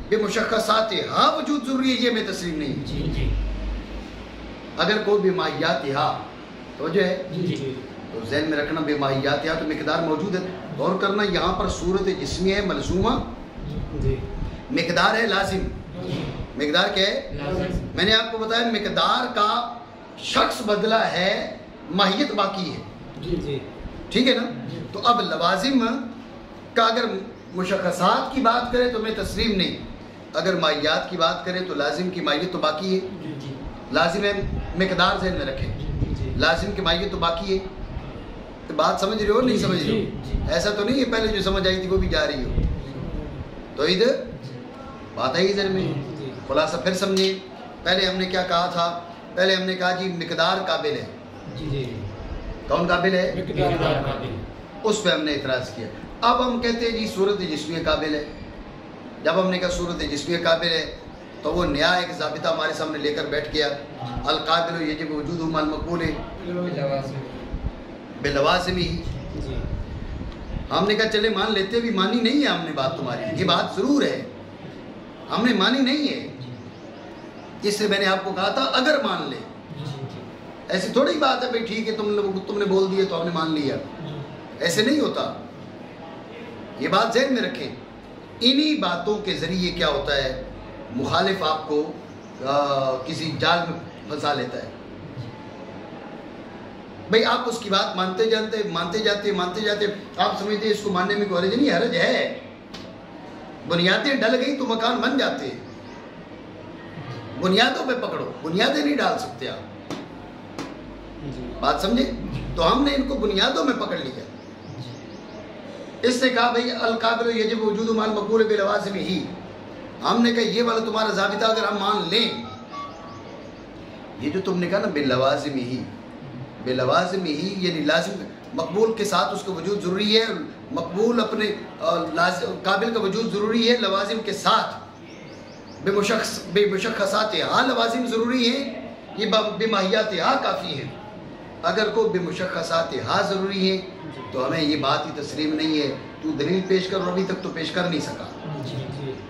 بے مشخصات وجود ضروری ہے یہ میں تسلیم نہیں. اگر کوئی بے ماہیات تو جو ہے تو ذہن میں رکھنا بے ماہیات تو مقدار موجود ہے. غور کرنا یہاں پر صورت جسمی ہے ملزومہ مقدار ہے لازم. مقدار کیا ہے؟ میں نے آپ کو بتایا مقدار کا شخص بدلا ہے ماہیت باقی ہے. ٹھیک ہے نا. تو اب لوازم کا اگر مشخصات کی بات کرے تو میں تسلیم نہیں. اگر ماہیات کی بات کرے تو لازم کی ماہیت تو باقی ہے. لازم ہے مقدار ذہن میں رکھیں لازم کی ماہیت تو باقی ہے. تو بات سمجھ رہے ہو نہیں سمجھ رہے ہو؟ ایسا تو نہیں ہے پہلے جو سمجھ آئی تھی وہ بھی جا رہی ہو. تو ادھر بات آئی ذہن میں. خلاصہ پھر سمجھیں. پہلے ہم نے کیا کہا تھا؟ پہلے ہم نے کہا جی مقدار قابل ہے. کون قابل ہے؟ اس پہ ہم نے اعتراض کیا. اب ہم کہتے ہیں جی صورت جسمیہ قابل ہے. جب ہم نے کہا صورت جسمیہ قابل ہے تو وہ نیا ایک ضابطہ ہمارے سامنے لے کر بیٹھ گیا القابل یجب وجودہ مع المقبول بلوازم ہی. ہم نے کہا چلے مان لیتے بھی مانی نہیں ہے ہم نے بات تمہاری. یہ بات ضرور ہے ہم نے مانی نہیں ہے. اس سے میں نے آپ کو کہا تھا اگر مان لے. ایسی تھوڑی بات ہے بھائی ٹھیک ہے تم نے بول دیا تو ہم نے مان لیا. ایسے نہیں ہوتا. یہ بات ذہن میں رکھیں. انہی باتوں کے ذریعے کیا ہوتا ہے مخالف آپ کو کسی جال میں پھنسا لیتا ہے. بھائی آپ اس کی بات مانتے جاتے آپ سمجھتے اس کو ماننے میں کوئی حرج نہیں. حرج ہے. بنیادیں ڈل گئی تو مکان بن جاتے. بنیادوں پہ پکڑو. بنیادیں نہیں ڈال سکتے آپ. بات سمجھے؟ تو ہم نے ان کو بنیادوں میں پکڑ لیا. اس نے کہا بھئی القابل یجب وجودہ مع المقبول بلوازم ہی. ہم نے کہا یہ والا تمہارا ضابطہ اگر ہم مان لیں یہ جو تم نے کہا نا بلوازم ہی یعنی لازم مقبول کے ساتھ اس کا وجود ضروری ہے. مقبول اپنے قابل کا وجود ضروری ہے لوازم کے ساتھ بے مشخصات لوازم ضروری ہیں. یہ بے ماہیات کافی ہیں. اگر کوئی بے مشخصات ضروری ہیں تو ہمیں یہ بات ہی تسلیم نہیں ہے. تو دلیل پیش کر ابھی تک تو پیش کر نہیں سکا.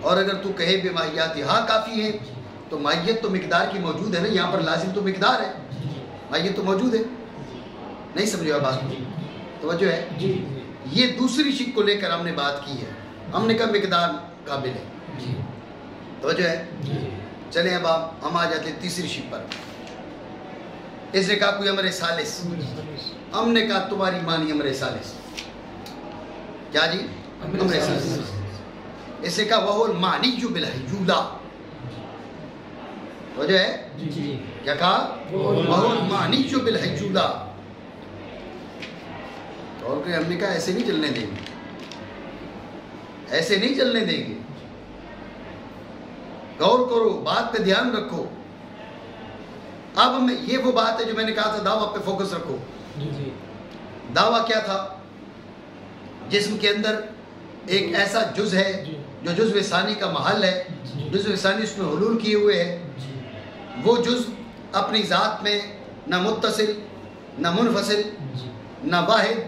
اور اگر تو کہے بے ماہیات کافی ہے تو ماہیت تو مقدار کی موجود ہے نا. یہاں پر لازم تو مقدار ہے. ماہیت تو موجود ہے. نہیں سمجھے بات؟ توجہ ہے. یہ دوسری شک کو لے کر ہم نے بات کی ہے. ہم نے کہا مقدار قابل ہے. توجہ ہے. چلیں اب ہم آ جاتے ہیں تیسری شک پر. اس نے کہا کوئی امر ثالث. ہم نے کہا تمہاری مانی امر ثالث. کیا جی؟ امر ثالث. اس نے کہا وہو المعنی بالحجولہ. توجہ ہے. کیا کہا؟ وہو المعنی بالحجولہ. اور کہ ہم نے کہا ایسے نہیں چلنے دیں گے. ایسے نہیں چلنے دیں گے. غور کرو. بات پہ دھیان رکھو. اب ہمیں یہ وہ بات ہے جو میں نے کہا تھا دعویٰ پہ فوکس رکھو. دعویٰ کیا تھا؟ جسم کے اندر ایک ایسا جز ہے جو جزو ثانی کا محل ہے. جزو ثانی اس میں حلول کیے ہوئے ہے. وہ جز اپنی ذات میں نہ متصل نہ منفصل نہ واحد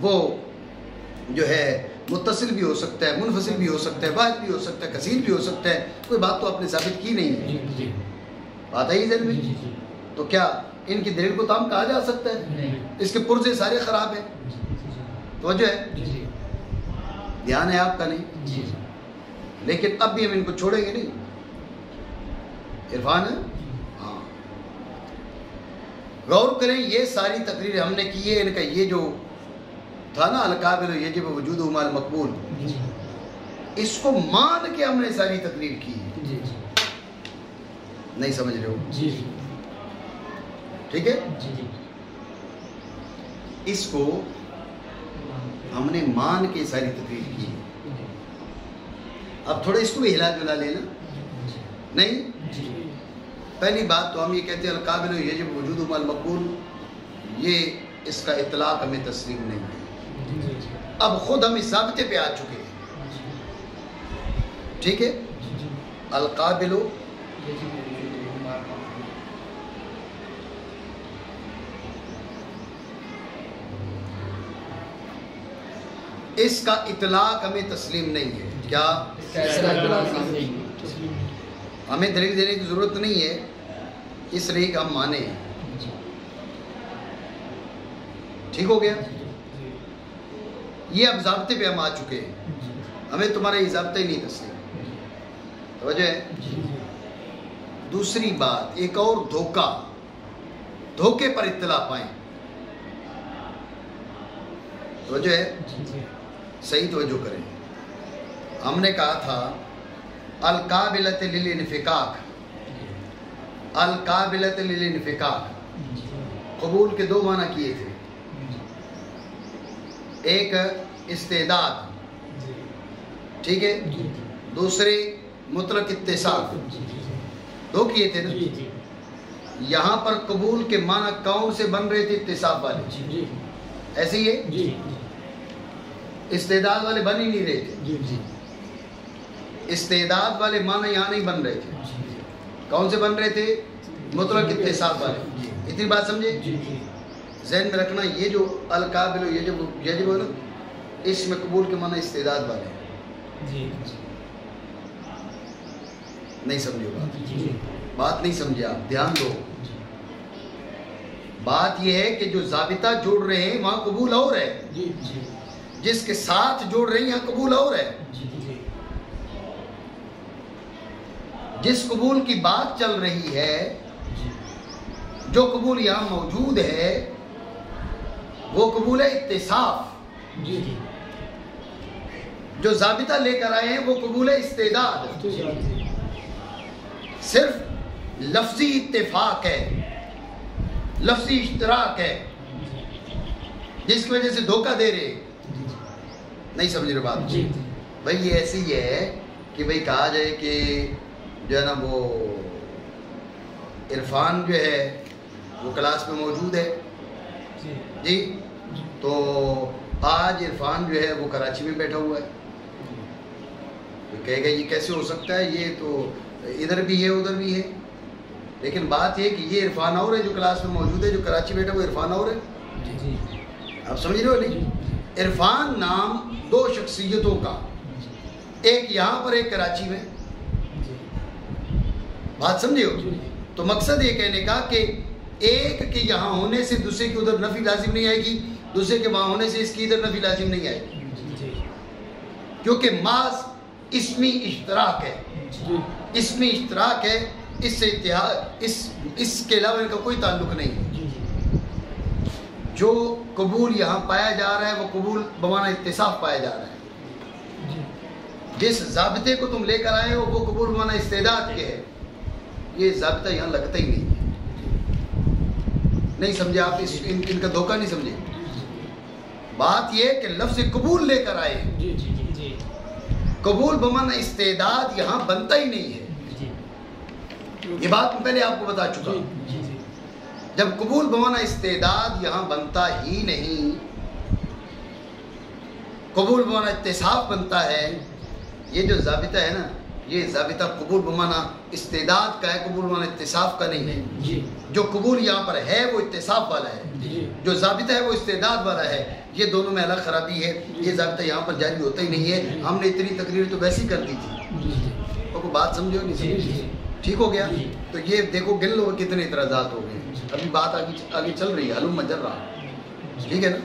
وہ جو ہے متصل بھی ہو سکتا ہے، منفصل بھی ہو سکتا ہے، واحد بھی ہو سکتا ہے، کثیر بھی ہو سکتا ہے، کوئی بات تو آپ نے ثابت کی نہیں ہے، بات آئی ذہن میں؟ تو کیا ان کی دلیل کو تام کہا جا سکتا ہے؟ اس کے پرزے سارے خراب ہیں، توجہ ہے، دھیان ہے آپ کا نہیں، لیکن اب بھی ہم ان کو چھوڑیں گے نہیں، عرفان ہے، ہاں غور کریں، یہ ساری تقریر ہم نے کی ہے، ان کا یہ جو تھا نا القابل یجب وجود مع المقبول، اس کو مان کے ہم نے ساری تقریر کی ہے، نہیں سمجھ رہے ہو؟ ٹھیک ہے، اس کو ہم نے مان کے ساری تقریر کی ہے، اب تھوڑا اس کو بھی ہلا جلا لینا، نہیں؟ پہلی بات تو ہم یہ کہتے ہیں القابل یجب وجود مع المقبول، یہ اس کا اطلاق ہمیں تسلیم نہیں ہے، اب خود ہم اس ضابطے پہ آ چکے ہیں، ٹھیک ہے، القابل اس کا اطلاق ہمیں تسلیم نہیں ہے، کیا ہمیں دلیل دینے کی ضرورت نہیں ہے، اس لیے کہ ہم مانے ہیں، ٹھیک ہو گیا، یہ اب ضابطے پہ ہم آ چکے ہیں، ہمیں تمہارا یہ ضابطہ ہی نہیں تسلیم، توجہ ہے؟ دوسری بات، ایک اور دھوکے پر اطلاع پائیں، توجہ ہے؟ صحیح توجہ کریں، ہم نے کہا تھا القابلۃ للانفکاک، القابلۃ للانفکاک، قبول کے دو معنی کیے تھے، ایک استعداد، ٹھیک ہے، دوسرے مطلق اتصاف، دو کیے تھے نا، یہاں پر قبول کے معنی کون سے بن رہے تھے؟ اتصاف والے، ایسے ہی ہے، استعداد والے بن ہی نہیں رہے تھے، استعداد والے معنی یہاں نہیں بن رہے تھے، کون سے بن رہے تھے؟ مطلق اتصاف والے، اتنی بات سمجھے؟ ذہن میں رکھنا، یہ جو القابل یجب ہے نا، اس میں قبول کے معنی استعداد والے ہیں، نہیں سمجھو بات نہیں سمجھے آپ، دھیان دو، بات یہ ہے کہ جو ضابطہ جوڑ رہے ہیں وہاں قبول اور ہے، جس کے ساتھ جوڑ رہے ہیں یہاں قبول اور ہے، جس قبول کی بات چل رہی ہے، جو قبول یہاں موجود ہے وہ قبول اتصاف، جو ضابطہ لے کر آئے ہیں وہ قبول استعداد، صرف لفظی اتفاق ہے، لفظی اشتراک ہے، جس کی وجہ سے دھوکہ دے رہے، نہیں سمجھ رہے بات؟ بھائی یہ ایسی ہی ہے کہ بھائی کہا جائے کہ جو ہے نا وہ عرفان جو ہے وہ کلاس میں موجود ہے، جی، تو آج عرفان جو ہے وہ کراچی میں بیٹھا ہوا ہے، کہے گا یہ کیسے ہو سکتا ہے، یہ تو ادھر بھی ہے ادھر بھی ہے، لیکن بات یہ کہ یہ عرفان اور ہے جو کلاس میں موجود ہے، جو کراچی بیٹھا وہ عرفان اور ہے، آپ سمجھ رہے ہو نہیں؟ عرفان نام دو شخصیتوں کا، ایک یہاں پر ایک کراچی میں، بات سمجھے ہو؟ تو مقصد یہ کہنے کا کہ ایک کے یہاں ہونے سے دوسرے کی ادھر نفی لازم نہیں آئے گی، دوسرے کے وہاں ہونے سے اس کی ادھر نفی لازم نہیں آئے گی، کیونکہ محض اسمی اشتراک ہے، اسمی اشتراک ہے، اس سے اتحاد، اس کے علاوہ ان کا کوئی تعلق نہیں ہے، جو قبول یہاں پایا جا رہا ہے وہ قبول بمعنی اتصاف پایا جا رہا ہے، جس ضابطے کو تم لے کر آئے ہو وہ قبول بمعنی استعداد کے ہے، یہ ضابطہ یہاں لگتا ہی نہیں ہے، نہیں سمجھے آپ؟ ان کا دھوکہ نہیں سمجھے، بات یہ کہ لفظ قبول لے کر آئے، قبول بمعنی استعداد یہاں بنتا ہی نہیں ہے، یہ بات میں پہلے آپ کو بتا چکا، جب قبول بمعنی استعداد یہاں بنتا ہی نہیں، قبول بمعنی اتصاف بنتا ہے، یہ جو ضابطہ ہے نا یہ ضابطہ قبول بمانا استعداد کا ہے، قبول بمانا اتصاف کا نہیں ہے. جی جو قبول یہاں پر ہے وہ اتصاف والا ہے، جی جو ضابطہ ہے وہ استعداد والا ہے. یہ دونوں میں الگ خرابی ہے. یہ ضابطہ یہاں پر جاری ہوتا ہی نہیں ہے. ہم نے اتنی تقریر تو ویسی کر دی تھی. تو کوئی بات سمجھو نہیں سمجھے؟ ٹھیک ہو گیا. تو یہ دیکھو گن لو کتنے اعتراضات ہو گئے. ابھی بات آگے چل رہی ہے، حلم مجر رہا. ٹھیک ہے نا.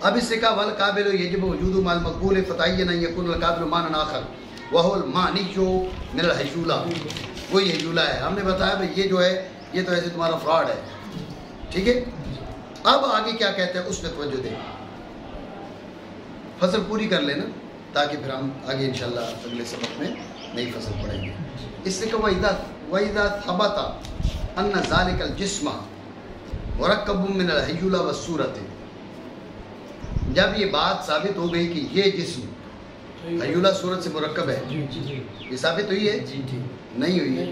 اب اس سے کہا والقابل یجب وجود مال مقبول فتعین ان یکون القابل معنی آخر وهو المعنی من الحیولہ. وہی حیولہ ہے. ہم نے بتایا بھائی یہ جو ہے یہ تو ایسے تمہارا فراڈ ہے. ٹھیک ہے. اب آگے کیا کہتے ہیں اس پہ توجہ دیں. فصل پوری کر لینا تاکہ پھر ہم آگے انشاءاللہ اگلے سبق میں نئی فصل پڑھیں گے. اس سے کہ وَإِذَا ثَبَتَ أَنَّ ذَلِكَ الْجِسْمَ مُرَكَّبٌ مِّنَ الْحَيُّولَةِ وَالصُّورَةِ. جب یہ بات ثابت ہو گئی کہ یہ جسم حیولہ صورت سے مرکب ہے، یہ ثابت ہوئی ہے؟ نہیں ہوئی ہے.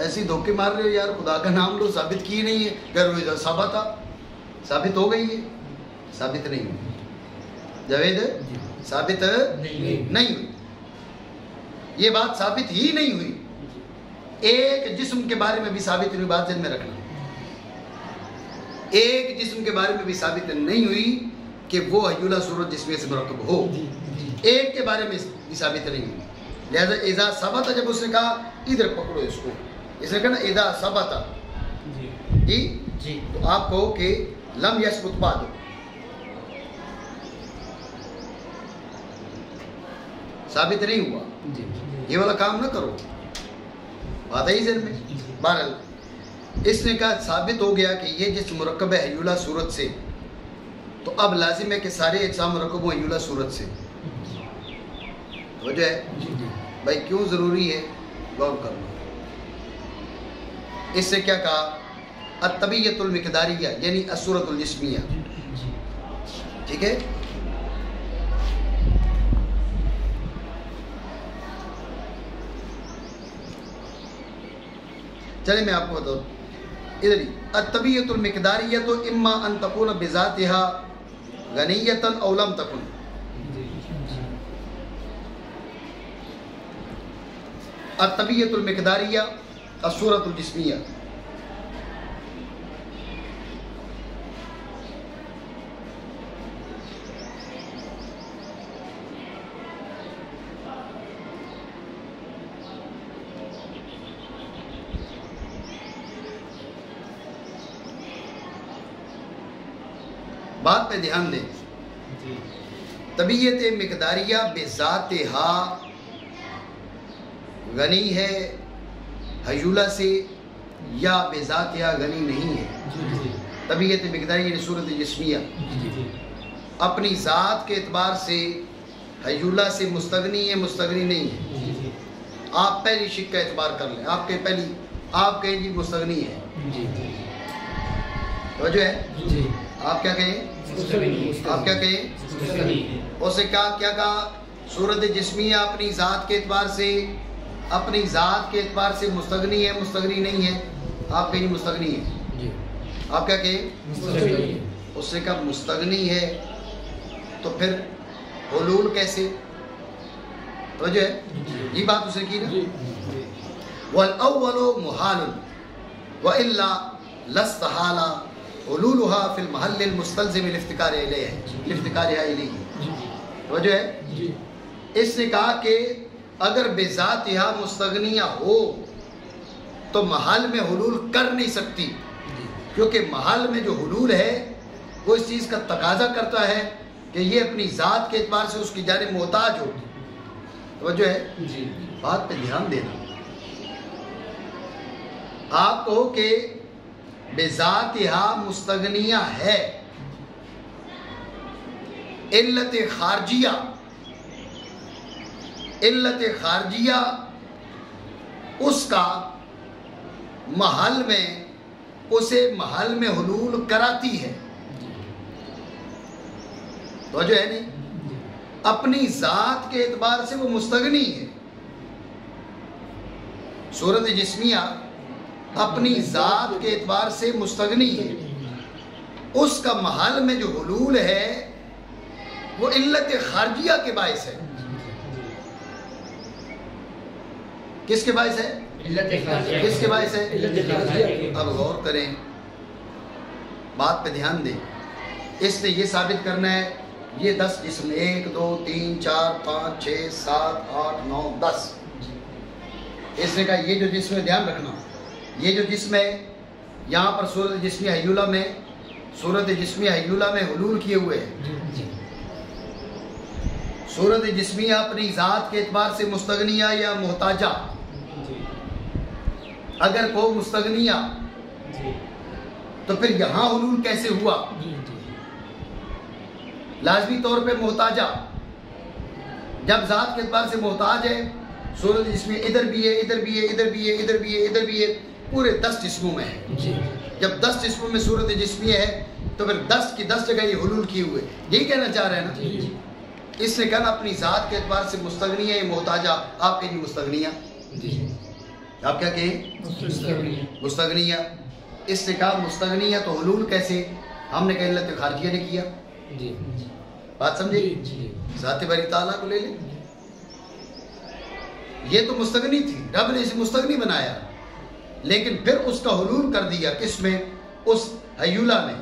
ایسی دھوکے مار رہے ہو یار. خدا کا نام لو. ثابت کی نہیں ہے. اگر ثابت تھا ثابت ہو گئی ہے. ثابت نہیں ہوئی. جاوید ثابت نہیں ہوئی. یہ بات ثابت ہی نہیں ہوئی. ایک جسم کے بارے میں بھی ثابت نہیں. بات ذہن میں رکھنا. ایک جسم کے بارے میں بھی ثابت نہیں ہوئی کہ وہ حیولہ صورت جسم سے مرکب ہو. ایک کے بارے میں بھی ثابت نہیں ہوئی. لہذا اذا ثبت، جب اس نے کہا ادھر پکڑو اس کو، اس نے کہا نا اذا ثبت، تو آپ کہو کہ لم یثبت بعد. ثابت نہیں ہوا. یہ والا کام نہ کرو. بات ہے ذہن میں. بہرحال اس نے کہا ثابت ہو گیا کہ یہ جس مرکب ہے حیولہ صورت سے، تو اب لازم ہے کہ سارے اجسام مرکب ہوں حیولہ صورت سے. وجہ ہے بھائی کیوں ضروری ہے؟ غور کرنا. اس سے کیا کہا؟ الطبیعۃ المقداریہ یعنی الصورت الجسمیہ. ٹھیک ہے. چلے میں آپ کو بتاؤں ادھر ہی. الطبیعۃ المقداریہ تو اما ان تکون بذاتها غنیۃ او لم تکن. الطبیعۃ المقداریہ الصورت الجسمیہ. بات پہ دھیان دیں. طبیعت مقداریہ بذاتها غنی ہے حیولہ سے یا بذاتها غنی نہیں ہے. طبیعت مقداریہ یعنی صورت جسمیہ اپنی ذات کے اعتبار سے حیولہ سے مستغنی ہے مستغنی نہیں ہے. آپ پہلی شک کا اعتبار کر لیں. آپ کہیں جی مستغنی ہے. توجہ ہے. آپ کیا کہیں؟ آپ کیا کہیں؟ اسے کیا کہا؟ صورت جسمیہ اپنی ذات کے اعتبار سے مستغنی ہے مستغنی نہیں ہے. آپ کہیں مستغنی ہے. آپ کیا کہیں؟ اس سے کہا مستغنی ہے تو پھر حلول کیسے؟ توجہ ہے. یہ بات اسے کی نا. والأول محال وإلا لاستحال حلولها في المحل المستلزم الافتقار الیہ. توجہ ہے. اس نے کہا کہ اگر بذاتها مستغنیہ ہو تو محل میں حلول کر نہیں سکتی، کیونکہ محل میں جو حلول ہے وہ اس چیز کا تقاضا کرتا ہے کہ یہ اپنی ذات کے اعتبار سے اس کی جانب محتاج ہو. توجہ ہے. بات پہ دھیان دینا. آپ کہو کہ بذاتها مستغنیہ ہے، علت خارجیہ اس کا محل میں اسے محل میں حلول کراتی ہے. تو جو ہے نہیں اپنی ذات کے اعتبار سے وہ مستغنی ہے. صورت جسمیہ اپنی ذات کے اعتبار سے مستغنی ہے. اس کا محل میں جو حلول ہے وہ علت خارجیہ کے باعث ہے. کس کے باعث ہے؟ کس کے باعث ہے؟ اب غور کریں، بات پہ دھیان دیں. اس نے یہ ثابت کرنا ہے یہ 10 جسم 1 2 3 4 5 6 7 8 9 10. اس نے کہا یہ جو جسم ہے، دھیان رکھنا، یہ جو جسم ہے یہاں پر صورت جسمی حیولہ میں، صورت جسمی حیولہ میں حلول کیے ہوئے ہیں. صورت جسمیہ اپنی ذات کے اعتبار سے مستغنیہ یا محتاجہ. اگر کو مستغنیہ تو پھر یہاں حلول کیسے ہوا؟ لازمی طور پہ محتاجہ. جب ذات کے اعتبار سے محتاج ہے، صورت جسمی ادھر بھی ہے، ادھر بھی ہے، ادھر بھی ہے، ادھر بھی ہے، ادھر بھی ہے، پورے 10 جسموں میں ہے. جب 10 جسموں میں صورت جسمی ہے تو پھر 10 کی 10 جگہ یہ حلول کیے ہوئے. یہی کہنا چاہ رہے ہیں نا. اس نے کہا اپنی ذات کے اعتبار سے مستغنیہ یا محتاجہ. آپ کہیں مستغنیہ، آپ کیا کہیں؟ مستغنیہ. اس نے کہا مستغنیہ تو حلول کیسے؟ ہم نے کہا علت خارجیہ نے کیا. بات سمجھے؟ ذات باری تعالیٰ کو لے لیں، یہ تو مستغنی تھی، رب نے اسے مستغنی بنایا، لیکن پھر اس کا حلول کر دیا کس میں؟ اس حیولہ میں.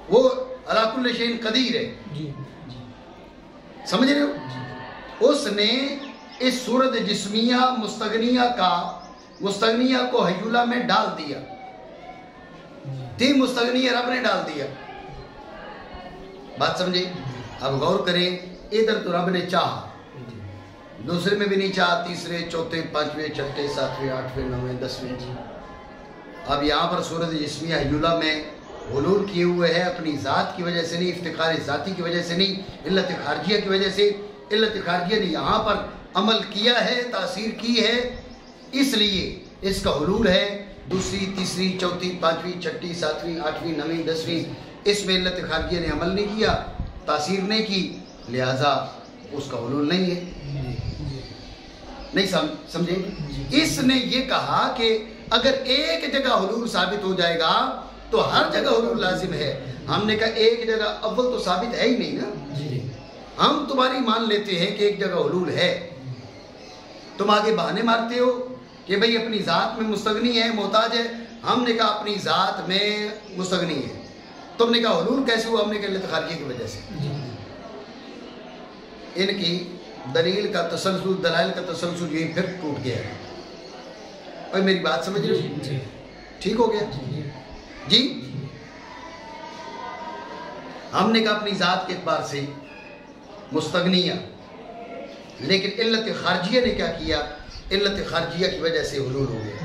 وہ علی کل شیء قدیر ہے. سمجھ رہے ہو؟ اس نے اس صورت جسمیہ مستغنیہ کو حیولہ میں ڈال دیا. تین مستغنیہ رب نے ڈال دیا. بات سمجھے؟ اب غور کریں، ادھر تو رب نے چاہا، دوسرے میں بھی نہیں چاہا، تیسرے چوتھے پانچویں چھٹے ساتویں آٹھویں نویں 10ویں. اب یہاں پر صورت جسمیہ حیولہ میں حلول کیے ہوئے ہے اپنی ذات کی وجہ سے نہیں، افتقار ذاتی کی وجہ سے نہیں، علت خارجیہ کی وجہ سے. علت خارجیہ نے یہاں پر عمل کیا ہے، تاثیر کی ہے، اس لیے اس کا حلول ہے. دوسری تیسری چوتھی پانچویں چھٹی ساتویں آٹھویں نویں 10ویں، اس میں علت خارجیہ نے عمل نہیں کیا، تاثیر نہیں کی، لہذا اس کا حلول نہیں ہے. نہیں سمجھے؟ اس نے یہ کہا کہ اگر ایک جگہ حلول ثابت ہو جائے گا تو ہر جگہ حلول لازم ہے. ہم نے کہا ایک جگہ اول تو ثابت ہے ہی نہیں نا. ہم تمہاری مان لیتے ہیں کہ ایک جگہ حلول ہے، تم آگے بہانے مارتے ہو کہ بھئی اپنی ذات میں مستغنی ہے، محتاج ہے. ہم نے کہا اپنی ذات میں مستغنی ہے. تم نے کہا حلول کیسے ہوا؟ ہم نے کہا علت خارجیہ کی وجہ سے. ان کی دلیل کا تسلسل، دلائل کا تسلسل یہی پھر ٹوٹ گیا ہے. اور میری بات سمجھ رہے ہو؟ ٹھیک ہو گیا جی. ہم نے کہا اپنی ذات کے اعتبار سے مستغنیہ، لیکن علت خارجیہ نے کیا کیا؟ علت خارجیہ کی وجہ سے حلول ہو گیا.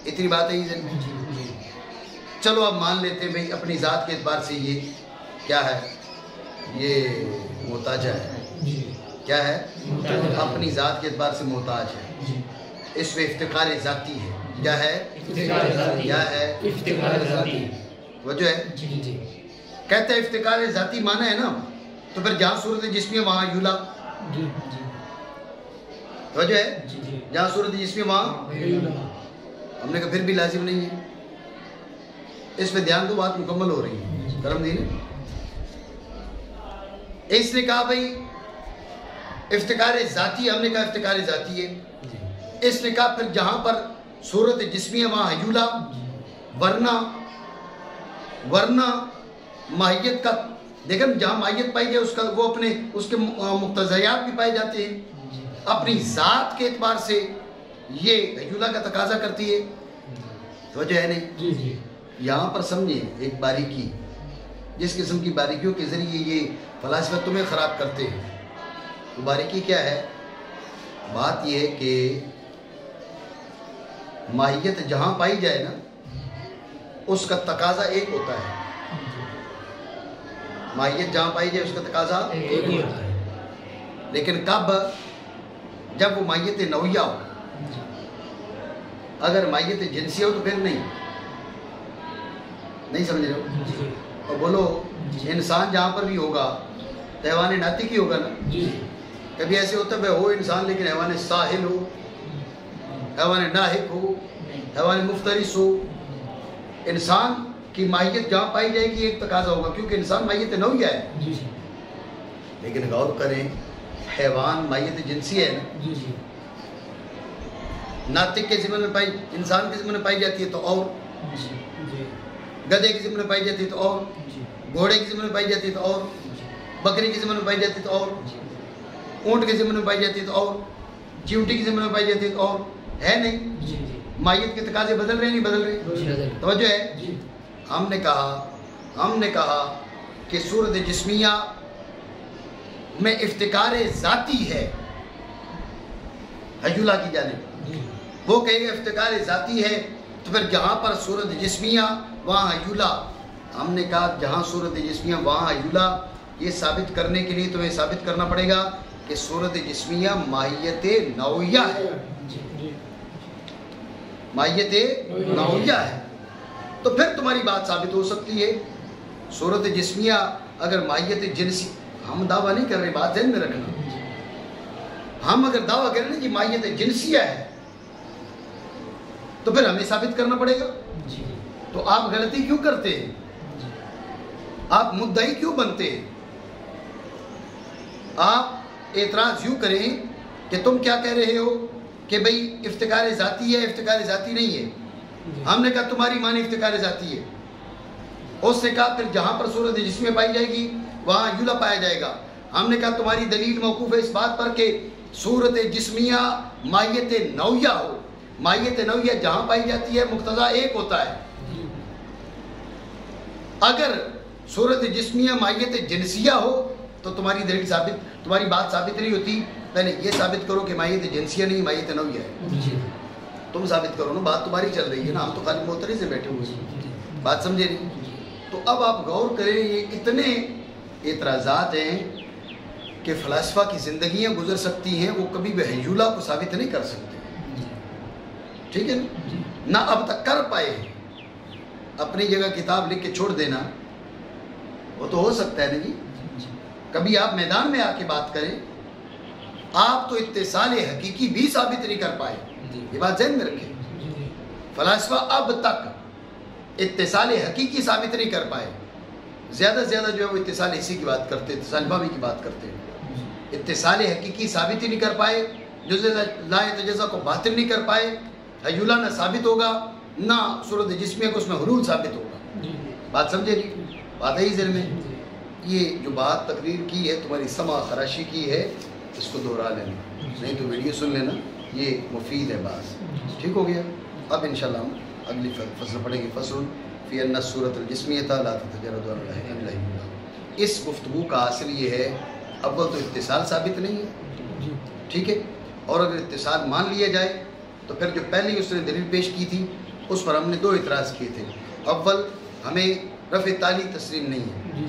اتنی بات ہے ذہن میں؟ چلو اب مان لیتے ہیں بھئی اپنی ذات کے اعتبار سے یہ کیا ہے؟ یہ محتاجہ ہے. کیا ہے؟ اپنی ذات کے اعتبار سے محتاج ہے. اس میں افتقار ذاتی ہے. کیا ہے؟ کیا ہے؟ افتقار ذاتی. وجہ ہے کہتے ہیں افتقار ذاتی معنی ہے نا، تو پھر جہاں صورت جسمی وہاں حیولہ. وجہ ہے جہاں صورت جسمی وہاں حیولہ. ہم نے کہا پھر بھی لازم نہیں ہے. اس پہ دھیان دو، بات مکمل ہو رہی ہے. کرم دین اس نے کہا بھئی افتقار ذاتی، ہم نے کہا افتقار ذاتی ہے. اس نے کہا پھر جہاں پر صورت جسمی ہے وہاں حیولہ، ورنہ ماہیت کا دیکھیں، جہاں ماہیت پائی جائے اس کا وہ اپنے اس کے مقتضیات بھی پائے جاتے ہیں. اپنی ذات کے اعتبار سے یہ حیولہ کا تقاضا کرتی ہے. توجہ ہے نہیں؟ یہاں پر سمجھیں ایک باریکی، جس قسم کی باریکیوں کے ذریعے یہ فلاسفہ تمہیں خراب کرتے ہیں. وہ باریکی کیا ہے؟ بات یہ ہے کہ ماہیت جہاں پائی جائے نا اس کا تقاضا ایک ہوتا ہے. ماہیت جہاں پائی جائے اس کا تقاضا ایک ہوتا ہے، لیکن کب؟ جب وہ ماہیت نوعیہ ہو. اگر ماہیت جنسیہ ہو تو پھر نہیں سمجھ رہے ہو؟ اور بولو انسان جہاں پر بھی ہوگا تو حیوان ناطق ہی ہوگا نا. کبھی ایسے ہوتا ہے ہو انسان لیکن حیوان ساحل ہو، حیوان ناحق ہو، حیوان مفترس ہو. انسان کی ماہیت جہاں پائی جائے گی ایک تقاضا ہوگا، کیونکہ انسان ماہیت نوعیہ ہے. لیکن غور کریں حیوان مائیت جنسی ہے نا، جی جی ناطق کے ضمن میں پائی، انسان کے ضمن میں پائی جاتی ہے تو اور، جی جی گدھے کے ضمن میں پائی جاتی ہے تو اور، جی گھوڑے کے ضمن میں پائی جاتی ہے تو اور، بکری کے ضمن میں پائی جاتی ہے تو اور، اونٹ کے ضمن میں پائی جاتی ہے تو اور، چیونٹی کے ضمن میں پائی جاتی ہے تو اور، ہے نہیں؟ جی جی مائیت کے تقاضے بدل رہے نہیں بدل رہے؟ توجہ ہے؟ جی ہم نے کہا کہ صورت جسمیہ میں افتقار ذاتی ہے حیولہ کی جانب، جی وہ کہے گا افتقار ذاتی ہے تو پھر جہاں پر صورت جسمیہ وہاں حیولہ، ہم نے کہا جہاں صورت جسمیہ وہاں حیولہ، یہ ثابت کرنے کے لیے تمہیں ثابت کرنا پڑے گا کہ صورت جسمیہ ماہیت نوعیہ ہے، جی جی ماہیت نوعیہ ہے، تو پھر تمہاری بات ثابت ہو سکتی ہے۔ صورت جسمیہ اگر ماہیت جنسی، ہم دعویٰ نہیں کر رہے، بات ذہن میں رکھنا، ہم اگر دعویٰ کر رہے ہیں کہ ماہیت جنسیہ ہے تو پھر ہمیں ثابت کرنا پڑے گا۔ جی تو آپ غلطی کیوں کرتے ہیں؟ آپ مدعی کیوں بنتے ہیں؟ آپ اعتراض یوں کریں کہ تم کیا کہہ رہے ہو کہ بھئی افتقار ذاتی ہے، افتقار ذاتی نہیں ہے۔ ہم نے کہا تمہاری معنی افتقار ذاتی ہے، اس نے کہا پھر جہاں پر صورت جسمیہ پائی جائے گی وہاں حیولہ پایا جائے گا۔ ہم نے کہا تمہاری دلیل موقوف ہے اس بات پر کہ صورت جسمیہ ماہیت نوعیہ ہو، ماہیت نوعیہ جہاں پائی جاتی ہے مقتضا ایک ہوتا ہے۔ اگر صورت جسمیہ ماہیت جنسیہ ہو تو تمہاری دلیل ثابت، تمہاری بات ثابت نہیں ہوتی، پہلے یہ ثابت کرو کہ ماہیت جنسیہ نہیں ماہیت نوعیہ ہے، تم ثابت کرو نا، بات تمہاری چل رہی ہے نا، ہم تو خالی معترض سے بیٹھے ہوئے ہیں، بات سمجھے نہیں؟ تو اب آپ غور کریں، یہ اتنے اعتراضات ہیں کہ فلاسفہ کی زندگیاں گزر سکتی ہیں، وہ کبھی بھی حیولہ کو ثابت نہیں کر سکتے، ٹھیک ہے نا؟ نہ اب تک کر پائے ہیں۔ اپنی جگہ کتاب لکھ کے چھوڑ دینا وہ تو ہو سکتا ہے نا جی، کبھی آپ میدان میں آ کے بات کریں، آپ تو اتصال حقیقی بھی ثابت نہیں کر پائے، یہ بات ذہن میں رکھیں۔ فلاسفہ اب تک اتصال حقیقی ثابت نہیں کر پائے، زیادہ سے زیادہ جو ہے وہ اتصال حسی کی بات کرتے ہیں، اتصال بابی کی بات کرتے ہیں، اتصال حقیقی ثابت ہی نہیں کر پائے، جزء لا یتجزا کو باطل نہیں کر پائے، حیولہ نہ ثابت ہوگا نہ صورت جسمیہ کو اس میں حلول ثابت ہوگا، بات سمجھے جی؟ بات ہے ہی ذہن میں؟ یہ جو بات تقریر کی ہے تمہاری سمع خراشی کی ہے، اس کو دہرا لینا، نہیں تو ویڈیو سن لینا، یہ مفید ہے بات، ٹھیک ہو گیا؟ اب انشاءاللہ ہم اگلی فصل پڑھیں گے، فصل فی ان الصورۃ الجسمیۃ لا تتجرد عن الحیولہ۔ اس گفتگو کا حاصل یہ ہے، اول تو اتصال ثابت نہیں ہے، ٹھیک ہے، اور اگر اتصال مان لیا جائے تو پھر جو پہلی اس نے دلیل پیش کی تھی اس پر ہم نے دو اعتراض کیے تھے، اول ہمیں رفع تعلی تسلیم نہیں ہے،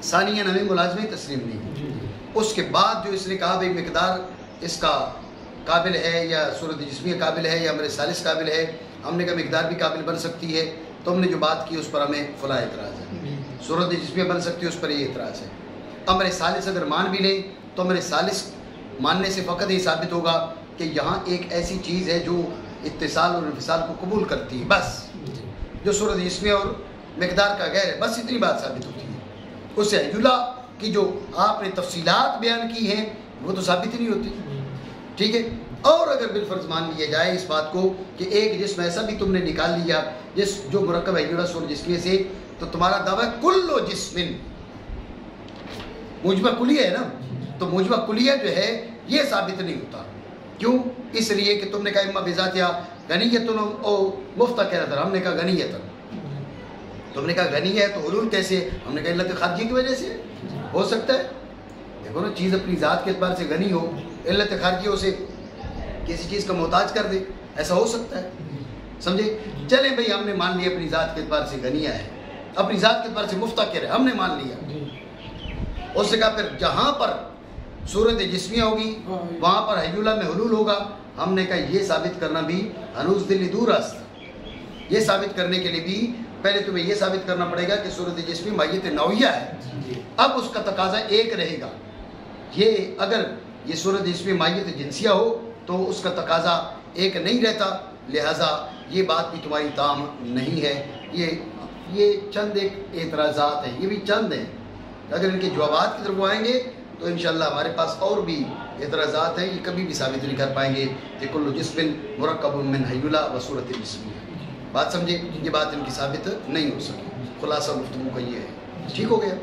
ثانیاً ہمیں ملازمہ تسلیم نہیں ہے۔ اس کے بعد جو اس نے کہا بھئی مقدار اس کا قابل ہے یا صورت جسمیہ قابل ہے یا امر ثالث قابل ہے، ہم نے کہا مقدار بھی قابل بن سکتی ہے، تم نے جو بات کی اس پر ہمیں فلاں اعتراض ہے، صورت جسمیہ بن سکتی ہے اس پر یہ اعتراض ہے۔ امر ثالث اگر مان بھی لیں تو امر ثالث ماننے سے فقط یہ ثابت ہوگا کہ یہاں ایک ایسی چیز ہے جو اتصال اور انفصال کو قبول کرتی ہے، بس جو صورت جسمیہ اور مقدار کا غیر ہے، بس اتنی بات ثابت ہوتی ہے۔ اس سے حیولہ کی جو آپ نے تفصیلات بیان کی ہیں وہ تو ثابت ہی نہیں ہوتی، ٹھیک ہے۔ اور اگر بالفرض مان لیا جائے اس بات کو کہ ایک جسم ایسا بھی تم نے نکال لیا جو مرکب حیولہ صورت جسمیہ سے، تو تمہارا دعویٰ ہے کل جسم موجبہ کلیہ ہے نا، تو موجبہ کلیہ جو ہے یہ ثابت نہیں ہوتا، کیوں؟ اس لیے کہ تم نے کہا اما بذاتیا غنیتن او مفتہ کہہ رہا تھا، ہم نے کہا غنیتن، تم نے کہا غنی ہے تو حلول کیسے؟ ہم نے کہا علت خارجی کی وجہ سے ہو سکتا ہے، دیکھو نا، چیز اپنی ذات کے اعتبار سے غنی ہو، علت خارجی اسے کسی چیز کا محتاج کر دے، ایسا ہو سکتا ہے، سمجھے؟ چلیں بھئی ہم نے مان لیا اپنی ذات کے اعتبار سے غنیہ ہے، اپنی ذات کے اعتبار سے مفتقر ہے، ہم نے مان لیا۔ اس سے کہا پھر جہاں پر صورت جسمیہ ہوگی وہاں پر حیولہ میں حلول ہوگا، ہم نے کہا یہ ثابت کرنا بھی ہنوز دل دور است، یہ ثابت کرنے کے لیے بھی پہلے تمہیں یہ ثابت کرنا پڑے گا کہ صورت جسمی ماہیت نوعیہ ہے، اب اس کا تقاضا ایک رہے گا، یہ اگر یہ صورت جسمی ماہیت جنسیہ ہو تو اس کا تقاضا ایک نہیں رہتا، لہٰذا یہ بات بھی تمہاری تام نہیں ہے۔ یہ چند ایک اعتراضات ہیں، یہ بھی چند ہیں، اگر ان کے جوابات کی طرف آئیں گے تو انشاءاللہ ہمارے پاس اور بھی اعتراضات ہیں، یہ کبھی بھی ثابت نہیں کر پائیں گے کہ کل جسم مرکب من حیولہ و صورت جسمیہ. بات سمجھے؟ یہ بات ان کی ثابت نہیں ہو سکی. خلاصہ گفتگو کا یہ ہے. ٹھیک ہو گیا؟